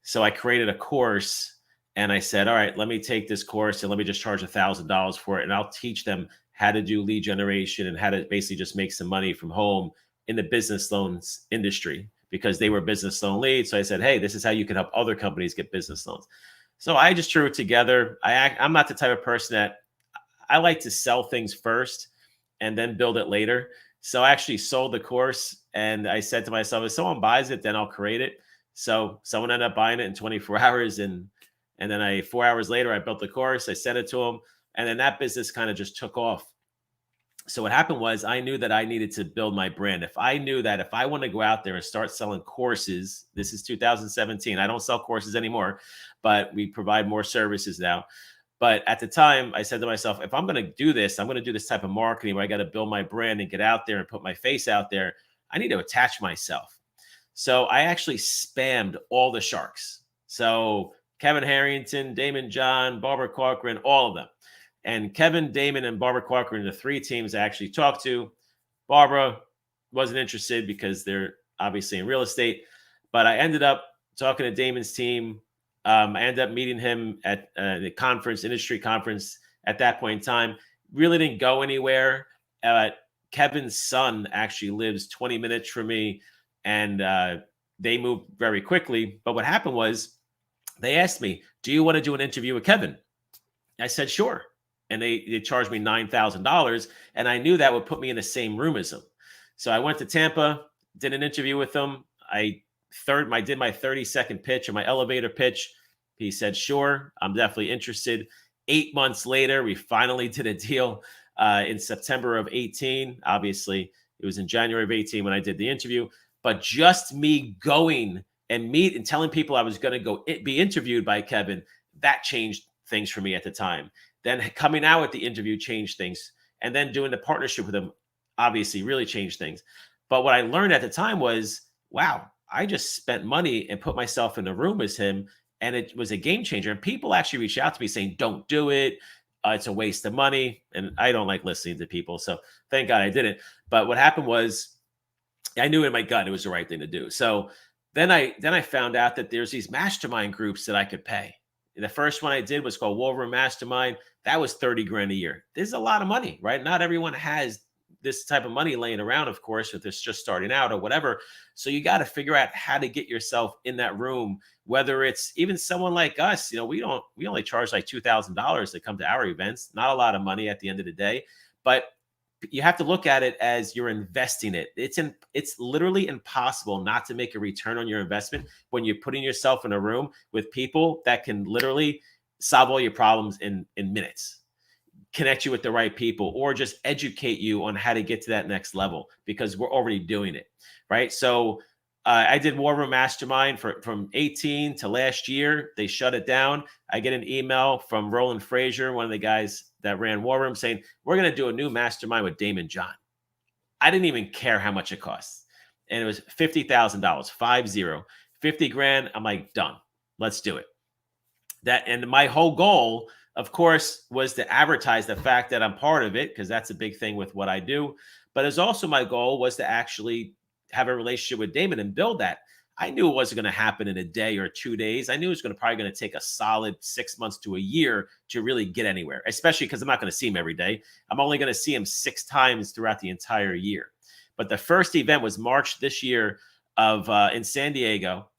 So I created a course and I said, all right, let me take this course and let me just charge $1,000 for it. And I'll teach them how to do lead generation and how to basically just make some money from home in the business loans industry, because they were business loan leads. So I said, hey, this is how you can help other companies get business loans. So I just threw it together. I'm not the type of person that I like to sell things first and then build it later. So I actually sold the course and I said to myself, if someone buys it, then I'll create it. So someone ended up buying it in 24 hours. And then 4 hours later, I built the course, I sent it to them. And then that business kind of just took off. So what happened was I knew that I needed to build my brand. If I knew that if I want to go out there and start selling courses, this is 2017, I don't sell courses anymore, but we provide more services now. But at the time, I said to myself, if I'm going to do this, I'm going to do this type of marketing where I got to build my brand and get out there and put my face out there. I need to attach myself. So I actually spammed all the sharks. So Kevin Harrington, Damon John, Barbara Corcoran, all of them. And Kevin, Damon, and Barbara Corcoran, the three teams I actually talked to. Barbara wasn't interested because they're obviously in real estate. But I ended up talking to Damon's team. I ended up meeting him at the conference, industry conference at that point in time. Really didn't go anywhere. Kevin's son actually lives 20 minutes from me, and they moved very quickly. But what happened was they asked me, do you want to do an interview with Kevin? I said, sure. And they charged me $9,000. And I knew that would put me in the same room as him. So I went to Tampa, did an interview with him. I did my 30-second pitch or my elevator pitch. He said, sure, I'm definitely interested. 8 months later, we finally did a deal in September of 18. Obviously, it was in January of 18 when I did the interview. But just me going and meet and telling people I was going to go be interviewed by Kevin, that changed things for me at the time. Then coming out with the interview changed things. And then doing the partnership with him obviously really changed things. But what I learned at the time was, wow, I just spent money and put myself in the room as him. And it was a game changer. And people actually reached out to me saying, don't do it. It's a waste of money. And I don't like listening to people. So thank God I didn't. But what happened was I knew in my gut it was the right thing to do. So then I found out that there's these mastermind groups that I could pay. And the first one I did was called War Room Mastermind. That was 30 grand a year. This is a lot of money, right? Not everyone has this type of money laying around, of course, if it's just starting out or whatever. So you got to figure out how to get yourself in that room, whether it's even someone like us. We only charge like $2,000 to come to our events. Not a lot of money at the end of the day, but you have to look at it as you're investing it. It's literally impossible not to make a return on your investment when you're putting yourself in a room with people that can literally solve all your problems in minutes, connect you with the right people, or just educate you on how to get to that next level, because we're already doing it, right? So I did War Room Mastermind from 18 to last year. They shut it down. I get an email from Roland Frazier, one of the guys that ran War Room, saying, we're going to do a new mastermind with Damon John. I didn't even care how much it costs. And it was $50,000, 50 grand. I'm like, done. Let's do it. And my whole goal, of course, was to advertise the fact that I'm part of it, because that's a big thing with what I do. But it's also my goal was to actually have a relationship with Damon and build that. I knew it wasn't going to happen in a day or 2 days. I knew it was probably going to take a solid 6 months to a year to really get anywhere, especially because I'm not going to see him every day. I'm only going to see him 6 times throughout the entire year. But the first event was March this year in San Diego.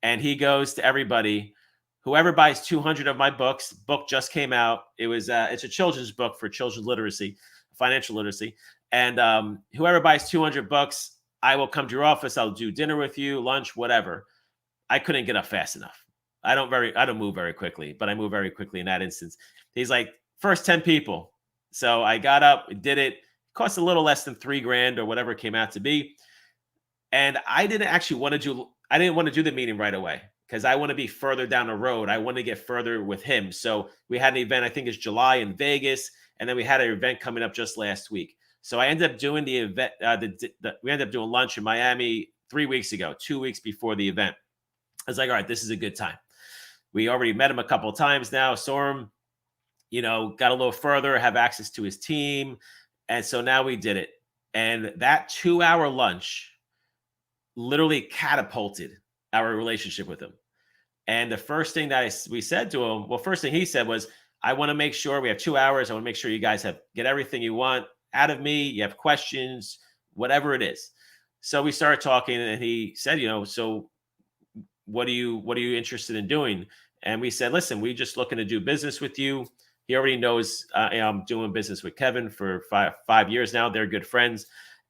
And he goes to everybody, whoever buys 200 of my books. Book just came out. It's a children's book for children's literacy, financial literacy. And whoever buys 200 books, I will come to your office. I'll do dinner with you, lunch, whatever. I couldn't get up fast enough. I don't move very quickly, but I move very quickly in that instance. He's like, first 10 people. So I got up, did it. Cost a little less than 3 grand or whatever it came out to be. And I didn't want to do the meeting right away, because I want to be further down the road. I want to get further with him. So we had an event, I think it's July in Vegas. And then we had an event coming up just last week. So I ended up doing the event. We ended up doing lunch in Miami 3 weeks ago, 2 weeks before the event. I was like, all right, this is a good time. We already met him a couple of times now, saw him, got a little further, have access to his team. And so now we did it. And that 2-hour lunch literally catapulted our relationship with him. And the first thing that we said to him, first thing he said was, I want to make sure we have 2 hours. I want to make sure you guys get everything you want out of me. You have questions, whatever it is. So we started talking, and he said, so what are you interested in doing? And we said, listen, we're just looking to do business with you. He already knows I'm doing business with Kevin for five years now. They're good friends.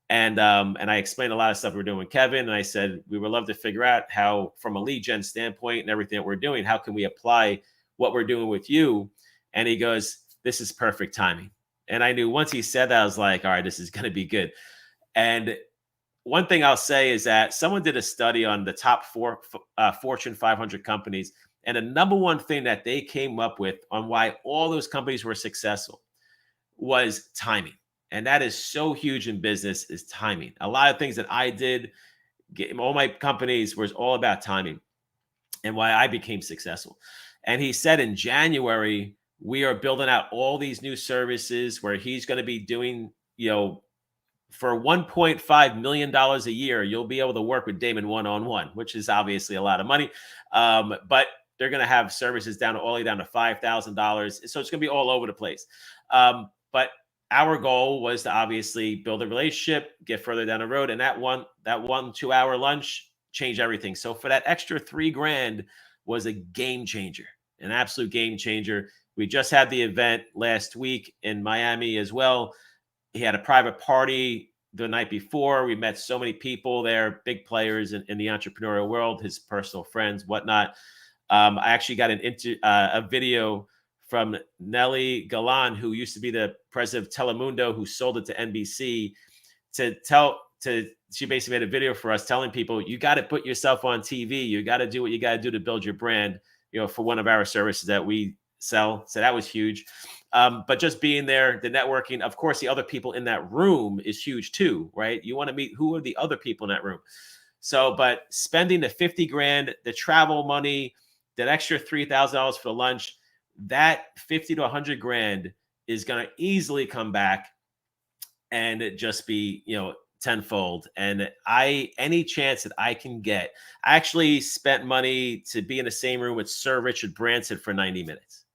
And I explained a lot of stuff we're doing with Kevin. And I said, we would love to figure out how, from a lead gen standpoint and everything that we're doing, how can we apply what we're doing with you? And he goes, this is perfect timing. And I knew once he said that, I was like, all right, this is going to be good. And one thing I'll say is that someone did a study on the top 4 Fortune 500 companies. And the number one thing that they came up with on why all those companies were successful was timing. And that is so huge in business, is timing. A lot of things that I did, all my companies, was all about timing and why I became successful. And he said in January, we are building out all these new services where he's going to be doing, for $1.5 million a year, you'll be able to work with Damon one-on-one, which is obviously a lot of money. But they're going to have services all the way down to $5,000. So it's going to be all over the place. But our goal was to obviously build a relationship, get further down the road. And that 2-hour lunch changed everything. So for that extra 3 grand was a game changer, an absolute game changer. We just had the event last week in Miami as well. He had a private party the night before. We met so many people there, big players in the entrepreneurial world, his personal friends, whatnot. I actually got a video from Nelly Galan, who used to be the president of Telemundo, who sold it to NBC. She basically made a video for us telling people, you got to put yourself on TV. You got to do what you got to do to build your brand, for one of our services that we sell. So that was huge. But just being there, the networking, of course, the other people in that room is huge too, right? You want to meet who are the other people in that room. So, but spending the 50 grand, the travel money, that extra $3,000 for lunch, that 50 to 100 grand is going to easily come back and it just be, tenfold. And any chance that I can get, I actually spent money to be in the same room with Sir Richard Branson for 90 minutes.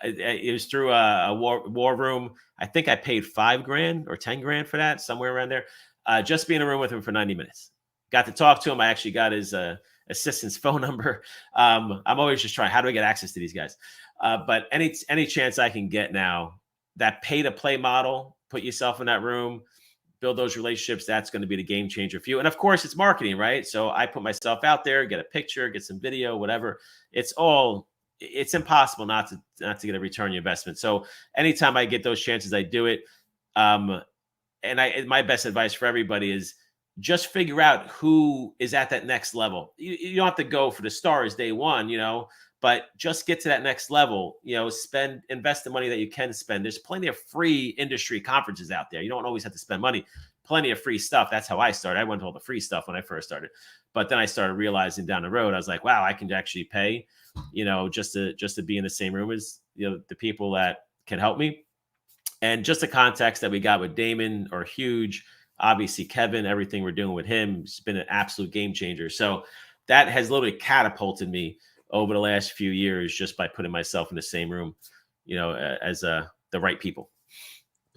It was through a war room. I think I paid $5,000 or $10,000 for that, somewhere around there. Just be in a room with him for 90 minutes. Got to talk to him. I actually got his assistant's phone number. I'm always just trying, how do I get access to these guys? But any chance I can get now, that pay to play model, put yourself in that room, build those relationships, that's going to be the game changer for you. And of course it's marketing, right? So I put myself out there, get a picture, get some video, whatever. It's impossible not to get a return on your investment. So anytime I get those chances, I do it. And my best advice for everybody is just figure out who is at that next level. You don't have to go for the stars day one, but just get to that next level, invest the money that you can spend. There's plenty of free industry conferences out there. You don't always have to spend money. Plenty of free stuff. That's how I started. I went to all the free stuff when I first started. But then I started realizing down the road, I was like, wow, I can actually pay, just to be in the same room as, the people that can help me. And just the context that we got with Damon are huge. Obviously, Kevin, everything we're doing with him has been an absolute game changer. So that has literally catapulted me over the last few years just by putting myself in the same room, as the right people.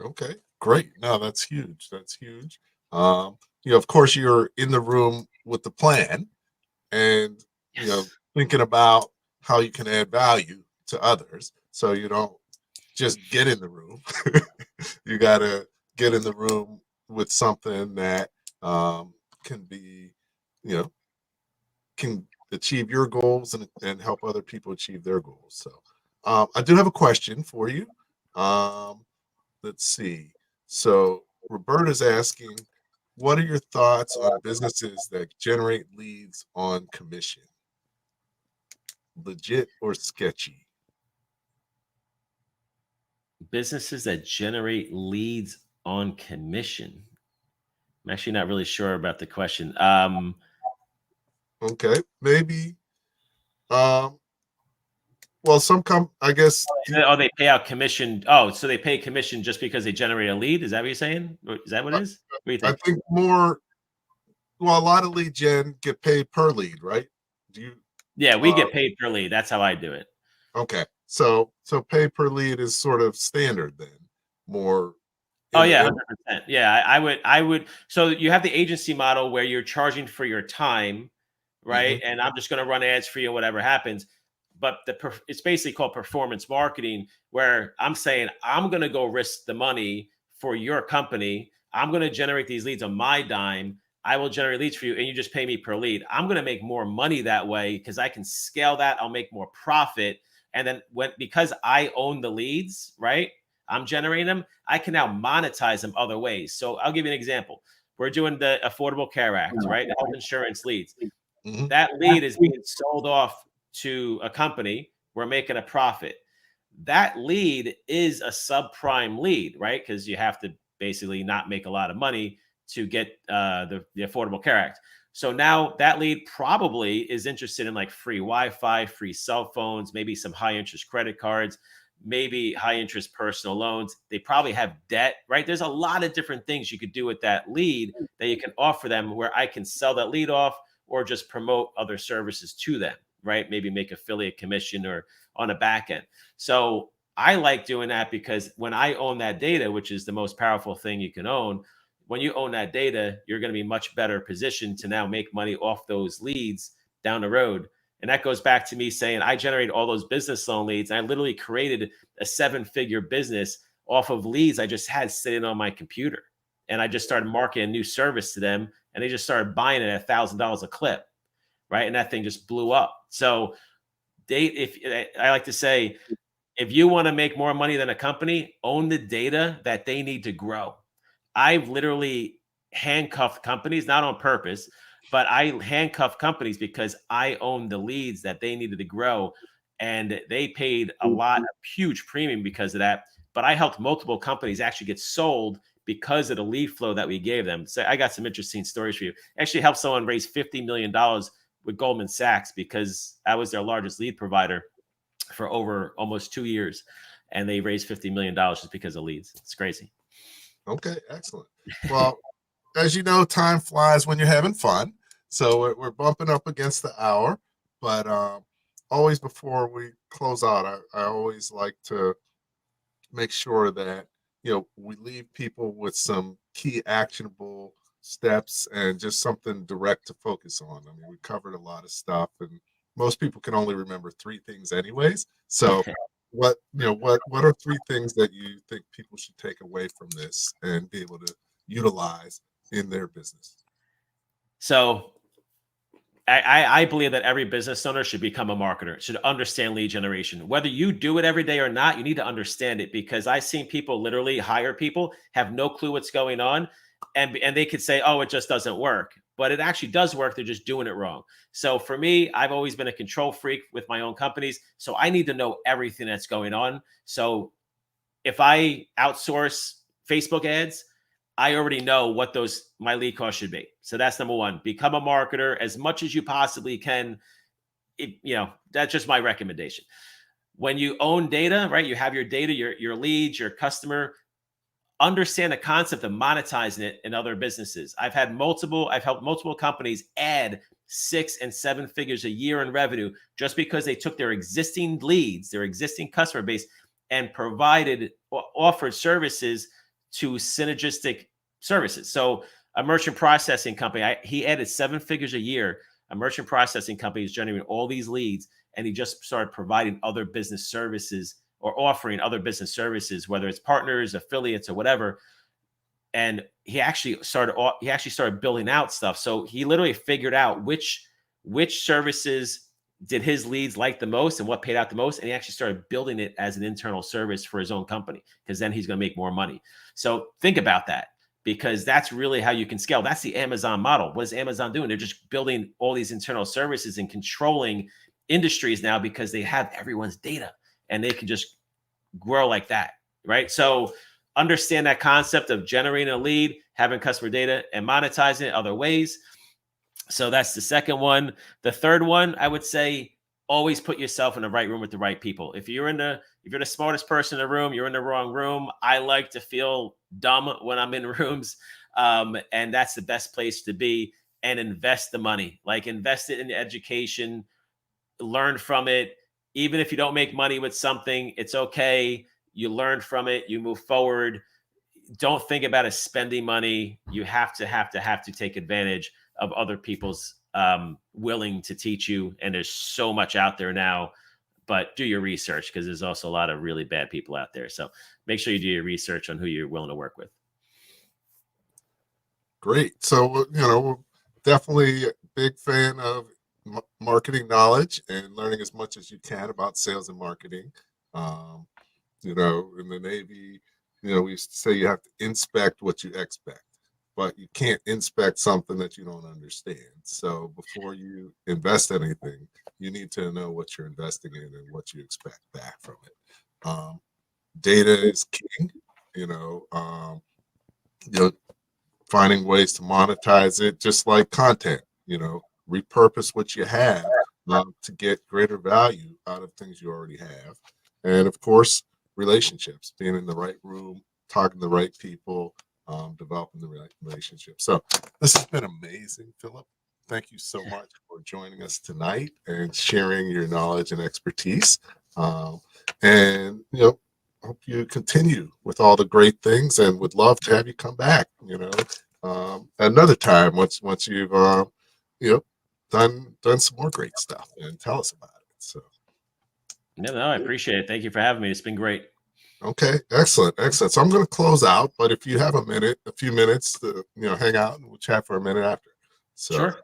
Okay, great. No, that's huge. That's huge. Of course, you're in the room with the plan and, Yes. thinking about how you can add value to others. So you don't just get in the room. You got to get in the room with something that can be, can achieve your goals and help other people achieve their goals. So I do have a question for you. Let's see. So Roberta's asking, what are your thoughts on businesses that generate leads on commission? Legit or sketchy? Businesses that generate leads on commission. I'm actually not really sure about the question. Okay, maybe. Well, I guess. They pay out commission. Oh, so they pay commission just because they generate a lead? Is that what you're saying? Is that what it is? What do you think? I think more. Well, a lot of lead gen get paid per lead, right? Yeah, we get paid per lead. That's how I do it. Okay, so pay per lead is sort of standard then. More. Oh yeah, 100%. Yeah, I would. So you have the agency model where you're charging for your time, right? Mm-hmm. And I'm just going to run ads for you, whatever happens. But it's basically called performance marketing, where I'm saying I'm going to go risk the money for your company. I'm going to generate these leads on my dime. I will generate leads for you, and you just pay me per lead. I'm going to make more money that way because I can scale that. I'll make more profit, and then because I own the leads, right? I'm generating them. I can now monetize them other ways. So I'll give you an example. We're doing the Affordable Care Act, right? The health insurance leads. Mm-hmm. That lead is being sold off to a company. We're making a profit. That lead is a subprime lead, right? Because you have to basically not make a lot of money to get the Affordable Care Act. So now that lead probably is interested in like free Wi-Fi, free cell phones, maybe some high interest credit cards, maybe high interest personal loans. They probably have debt, right? There's a lot of different things you could do with that lead that you can offer them, where I can sell that lead off or just promote other services to them, right? Maybe make affiliate commission or on a back end. So I like doing that because when I own that data, which is the most powerful thing you can own, when you own that data, you're going to be much better positioned to now make money off those leads down the road. And that goes back to me saying I generated all those business loan leads. And I literally created a 7-figure business off of leads I just had sitting on my computer. And I just started marketing a new service to them, and they just started buying it at $1,000 a clip, right? And that thing just blew up. So I like to say, if you want to make more money than a company, own the data that they need to grow. I've literally handcuffed companies, not on purpose, but I handcuffed companies because I own the leads that they needed to grow. And they paid a lot of huge premium because of that. But I helped multiple companies actually get sold because of the lead flow that we gave them. So I got some interesting stories for you. Actually helped someone raise $50 million with Goldman Sachs because I was their largest lead provider for over almost 2 years. and they raised $50 million just because of leads. It's crazy. Okay, excellent. Well, as you know, time flies when you're having fun. So we're bumping up against the hour, but always before we close out, I always like to make sure that, we leave people with some key actionable steps and just something direct to focus on. I mean, we covered a lot of stuff, and most people can only remember 3 things anyways. So what are 3 things that you think people should take away from this and be able to utilize in their business? So I believe that every business owner should become a marketer, should understand lead generation. Whether you do it every day or not, you need to understand it, because I've seen people literally hire people, have no clue what's going on, and they could say, oh, it just doesn't work. But it actually does work. They're just doing it wrong. So for me, I've always been a control freak with my own companies. So I need to know everything that's going on. So if I outsource Facebook ads, I already know what my lead cost should be. So that's number one. Become a marketer as much as you possibly can. That's just my recommendation. When you own data, right? You have your data, your leads, your customer. Understand the concept of monetizing it in other businesses. I've helped multiple companies add 6 and 7 figures a year in revenue just because they took their existing leads, their existing customer base, and offered services to synergistic services. So a merchant processing company, he added 7 figures a year. A merchant processing company is generating all these leads, and he just started providing other business services, or offering other business services, whether it's partners, affiliates, or whatever. And he actually started building out stuff. So he literally figured out which services did his leads like the most and what paid out the most. And he actually started building it as an internal service for his own company, because then he's going to make more money. So think about that, because that's really how you can scale. That's the Amazon model. What is Amazon doing? They're just building all these internal services and controlling industries now, because they have everyone's data and they can just grow like that, right? So understand that concept of generating a lead, having customer data, and monetizing it other ways. So that's the second one. The third one, I would say, always put yourself in the right room with the right people. If you're the smartest person in the room, you're in the wrong room. I like to feel dumb when I'm in rooms. And that's the best place to be. And invest the money, like invest it in education, learn from it. Even if you don't make money with something, it's okay. You learn from it, you move forward. Don't think about it spending money. You have to take advantage of other people's willing to teach you. And there's so much out there now, but do your research, because there's also a lot of really bad people out there. So make sure you do your research on who you're willing to work with. Great. So, we're definitely a big fan of marketing knowledge and learning as much as you can about sales and marketing. In the Navy, we used to say you have to inspect what you expect, but you can't inspect something that you don't understand. So before you invest anything, you need to know what you're investing in and what you expect back from it. Data is king, finding ways to monetize it, just like content, repurpose what you have to get greater value out of things you already have. And of course, relationships, being in the right room, talking to the right people, developing the right relationship. So this has been amazing, Philip. Thank you so much for joining us tonight and sharing your knowledge and expertise. And hope you continue with all the great things, and would love to have you come back, another time once you've done some more great stuff and tell us about it. So No, I appreciate it. Thank you for having me. It's been great. okay, excellent. So I'm going to close out, but if you have a few minutes to hang out, and we'll chat for a minute after. So Sure.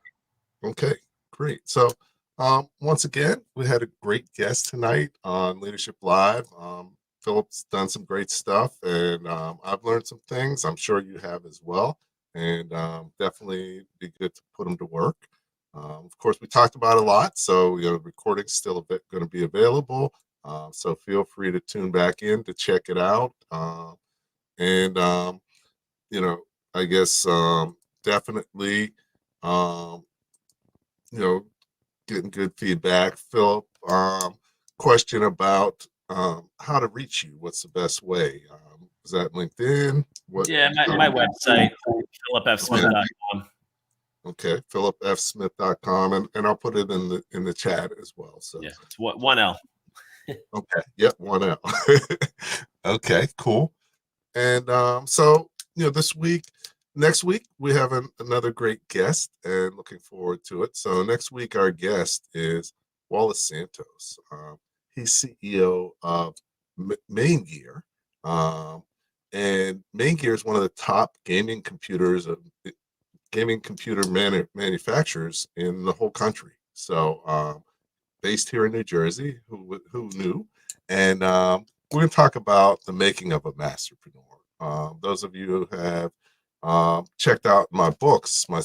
Okay, great. So once again, we had a great guest tonight on Leadership Live. Philip's done some great stuff, and I've learned some things. I'm sure you have as well, and definitely be good to put them to work. Of course, we talked about a lot, so the recording's still going to be available. So feel free to tune back in to check it out. And I guess definitely getting good feedback. Philip, question about how to reach you. What's the best way? Is that LinkedIn? Yeah, my website, philipfsmith.com. Okay, philipfsmith.com, and I'll put it in the chat as well. So yeah, it's one L. Okay, yep, 1L. Okay, cool. And so next week we have another great guest, and looking forward to it. So next week our guest is Wallace Santos. He's CEO of Main Gear, and Main Gear is one of the top gaming computer manufacturers in the whole country. So based here in New Jersey, who knew? And we're going to talk about the making of a masterpreneur. Those of you who have checked out my books, my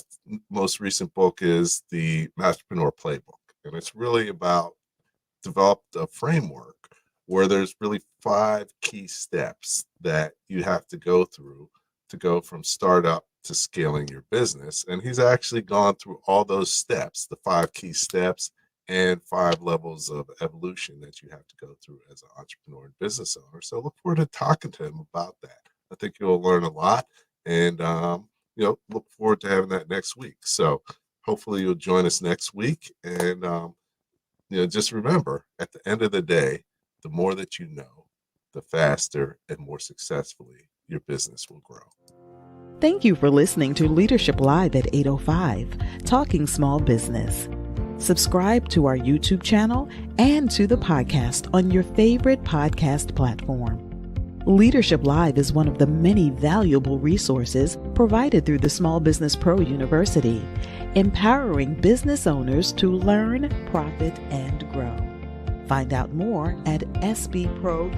most recent book is the Masterpreneur Playbook, and it's really about developed a framework where there's really 5 key steps that you have to go through to go from startup to scaling your business. And he's actually gone through all those steps, the 5 key steps, and 5 levels of evolution that you have to go through as an entrepreneur and business owner. So look forward to talking to him about that. I think you'll learn a lot, and look forward to having that next week. So hopefully you'll join us next week. And just remember, at the end of the day, the more that you know, the faster and more successfully your business will grow. Thank you for listening to Leadership Live at 8:05, Talking Small Business. Subscribe to our YouTube channel and to the podcast on your favorite podcast platform. Leadership Live is one of the many valuable resources provided through the Small Business Pro University, empowering business owners to learn, profit, and grow. Find out more at sbpro.u.com.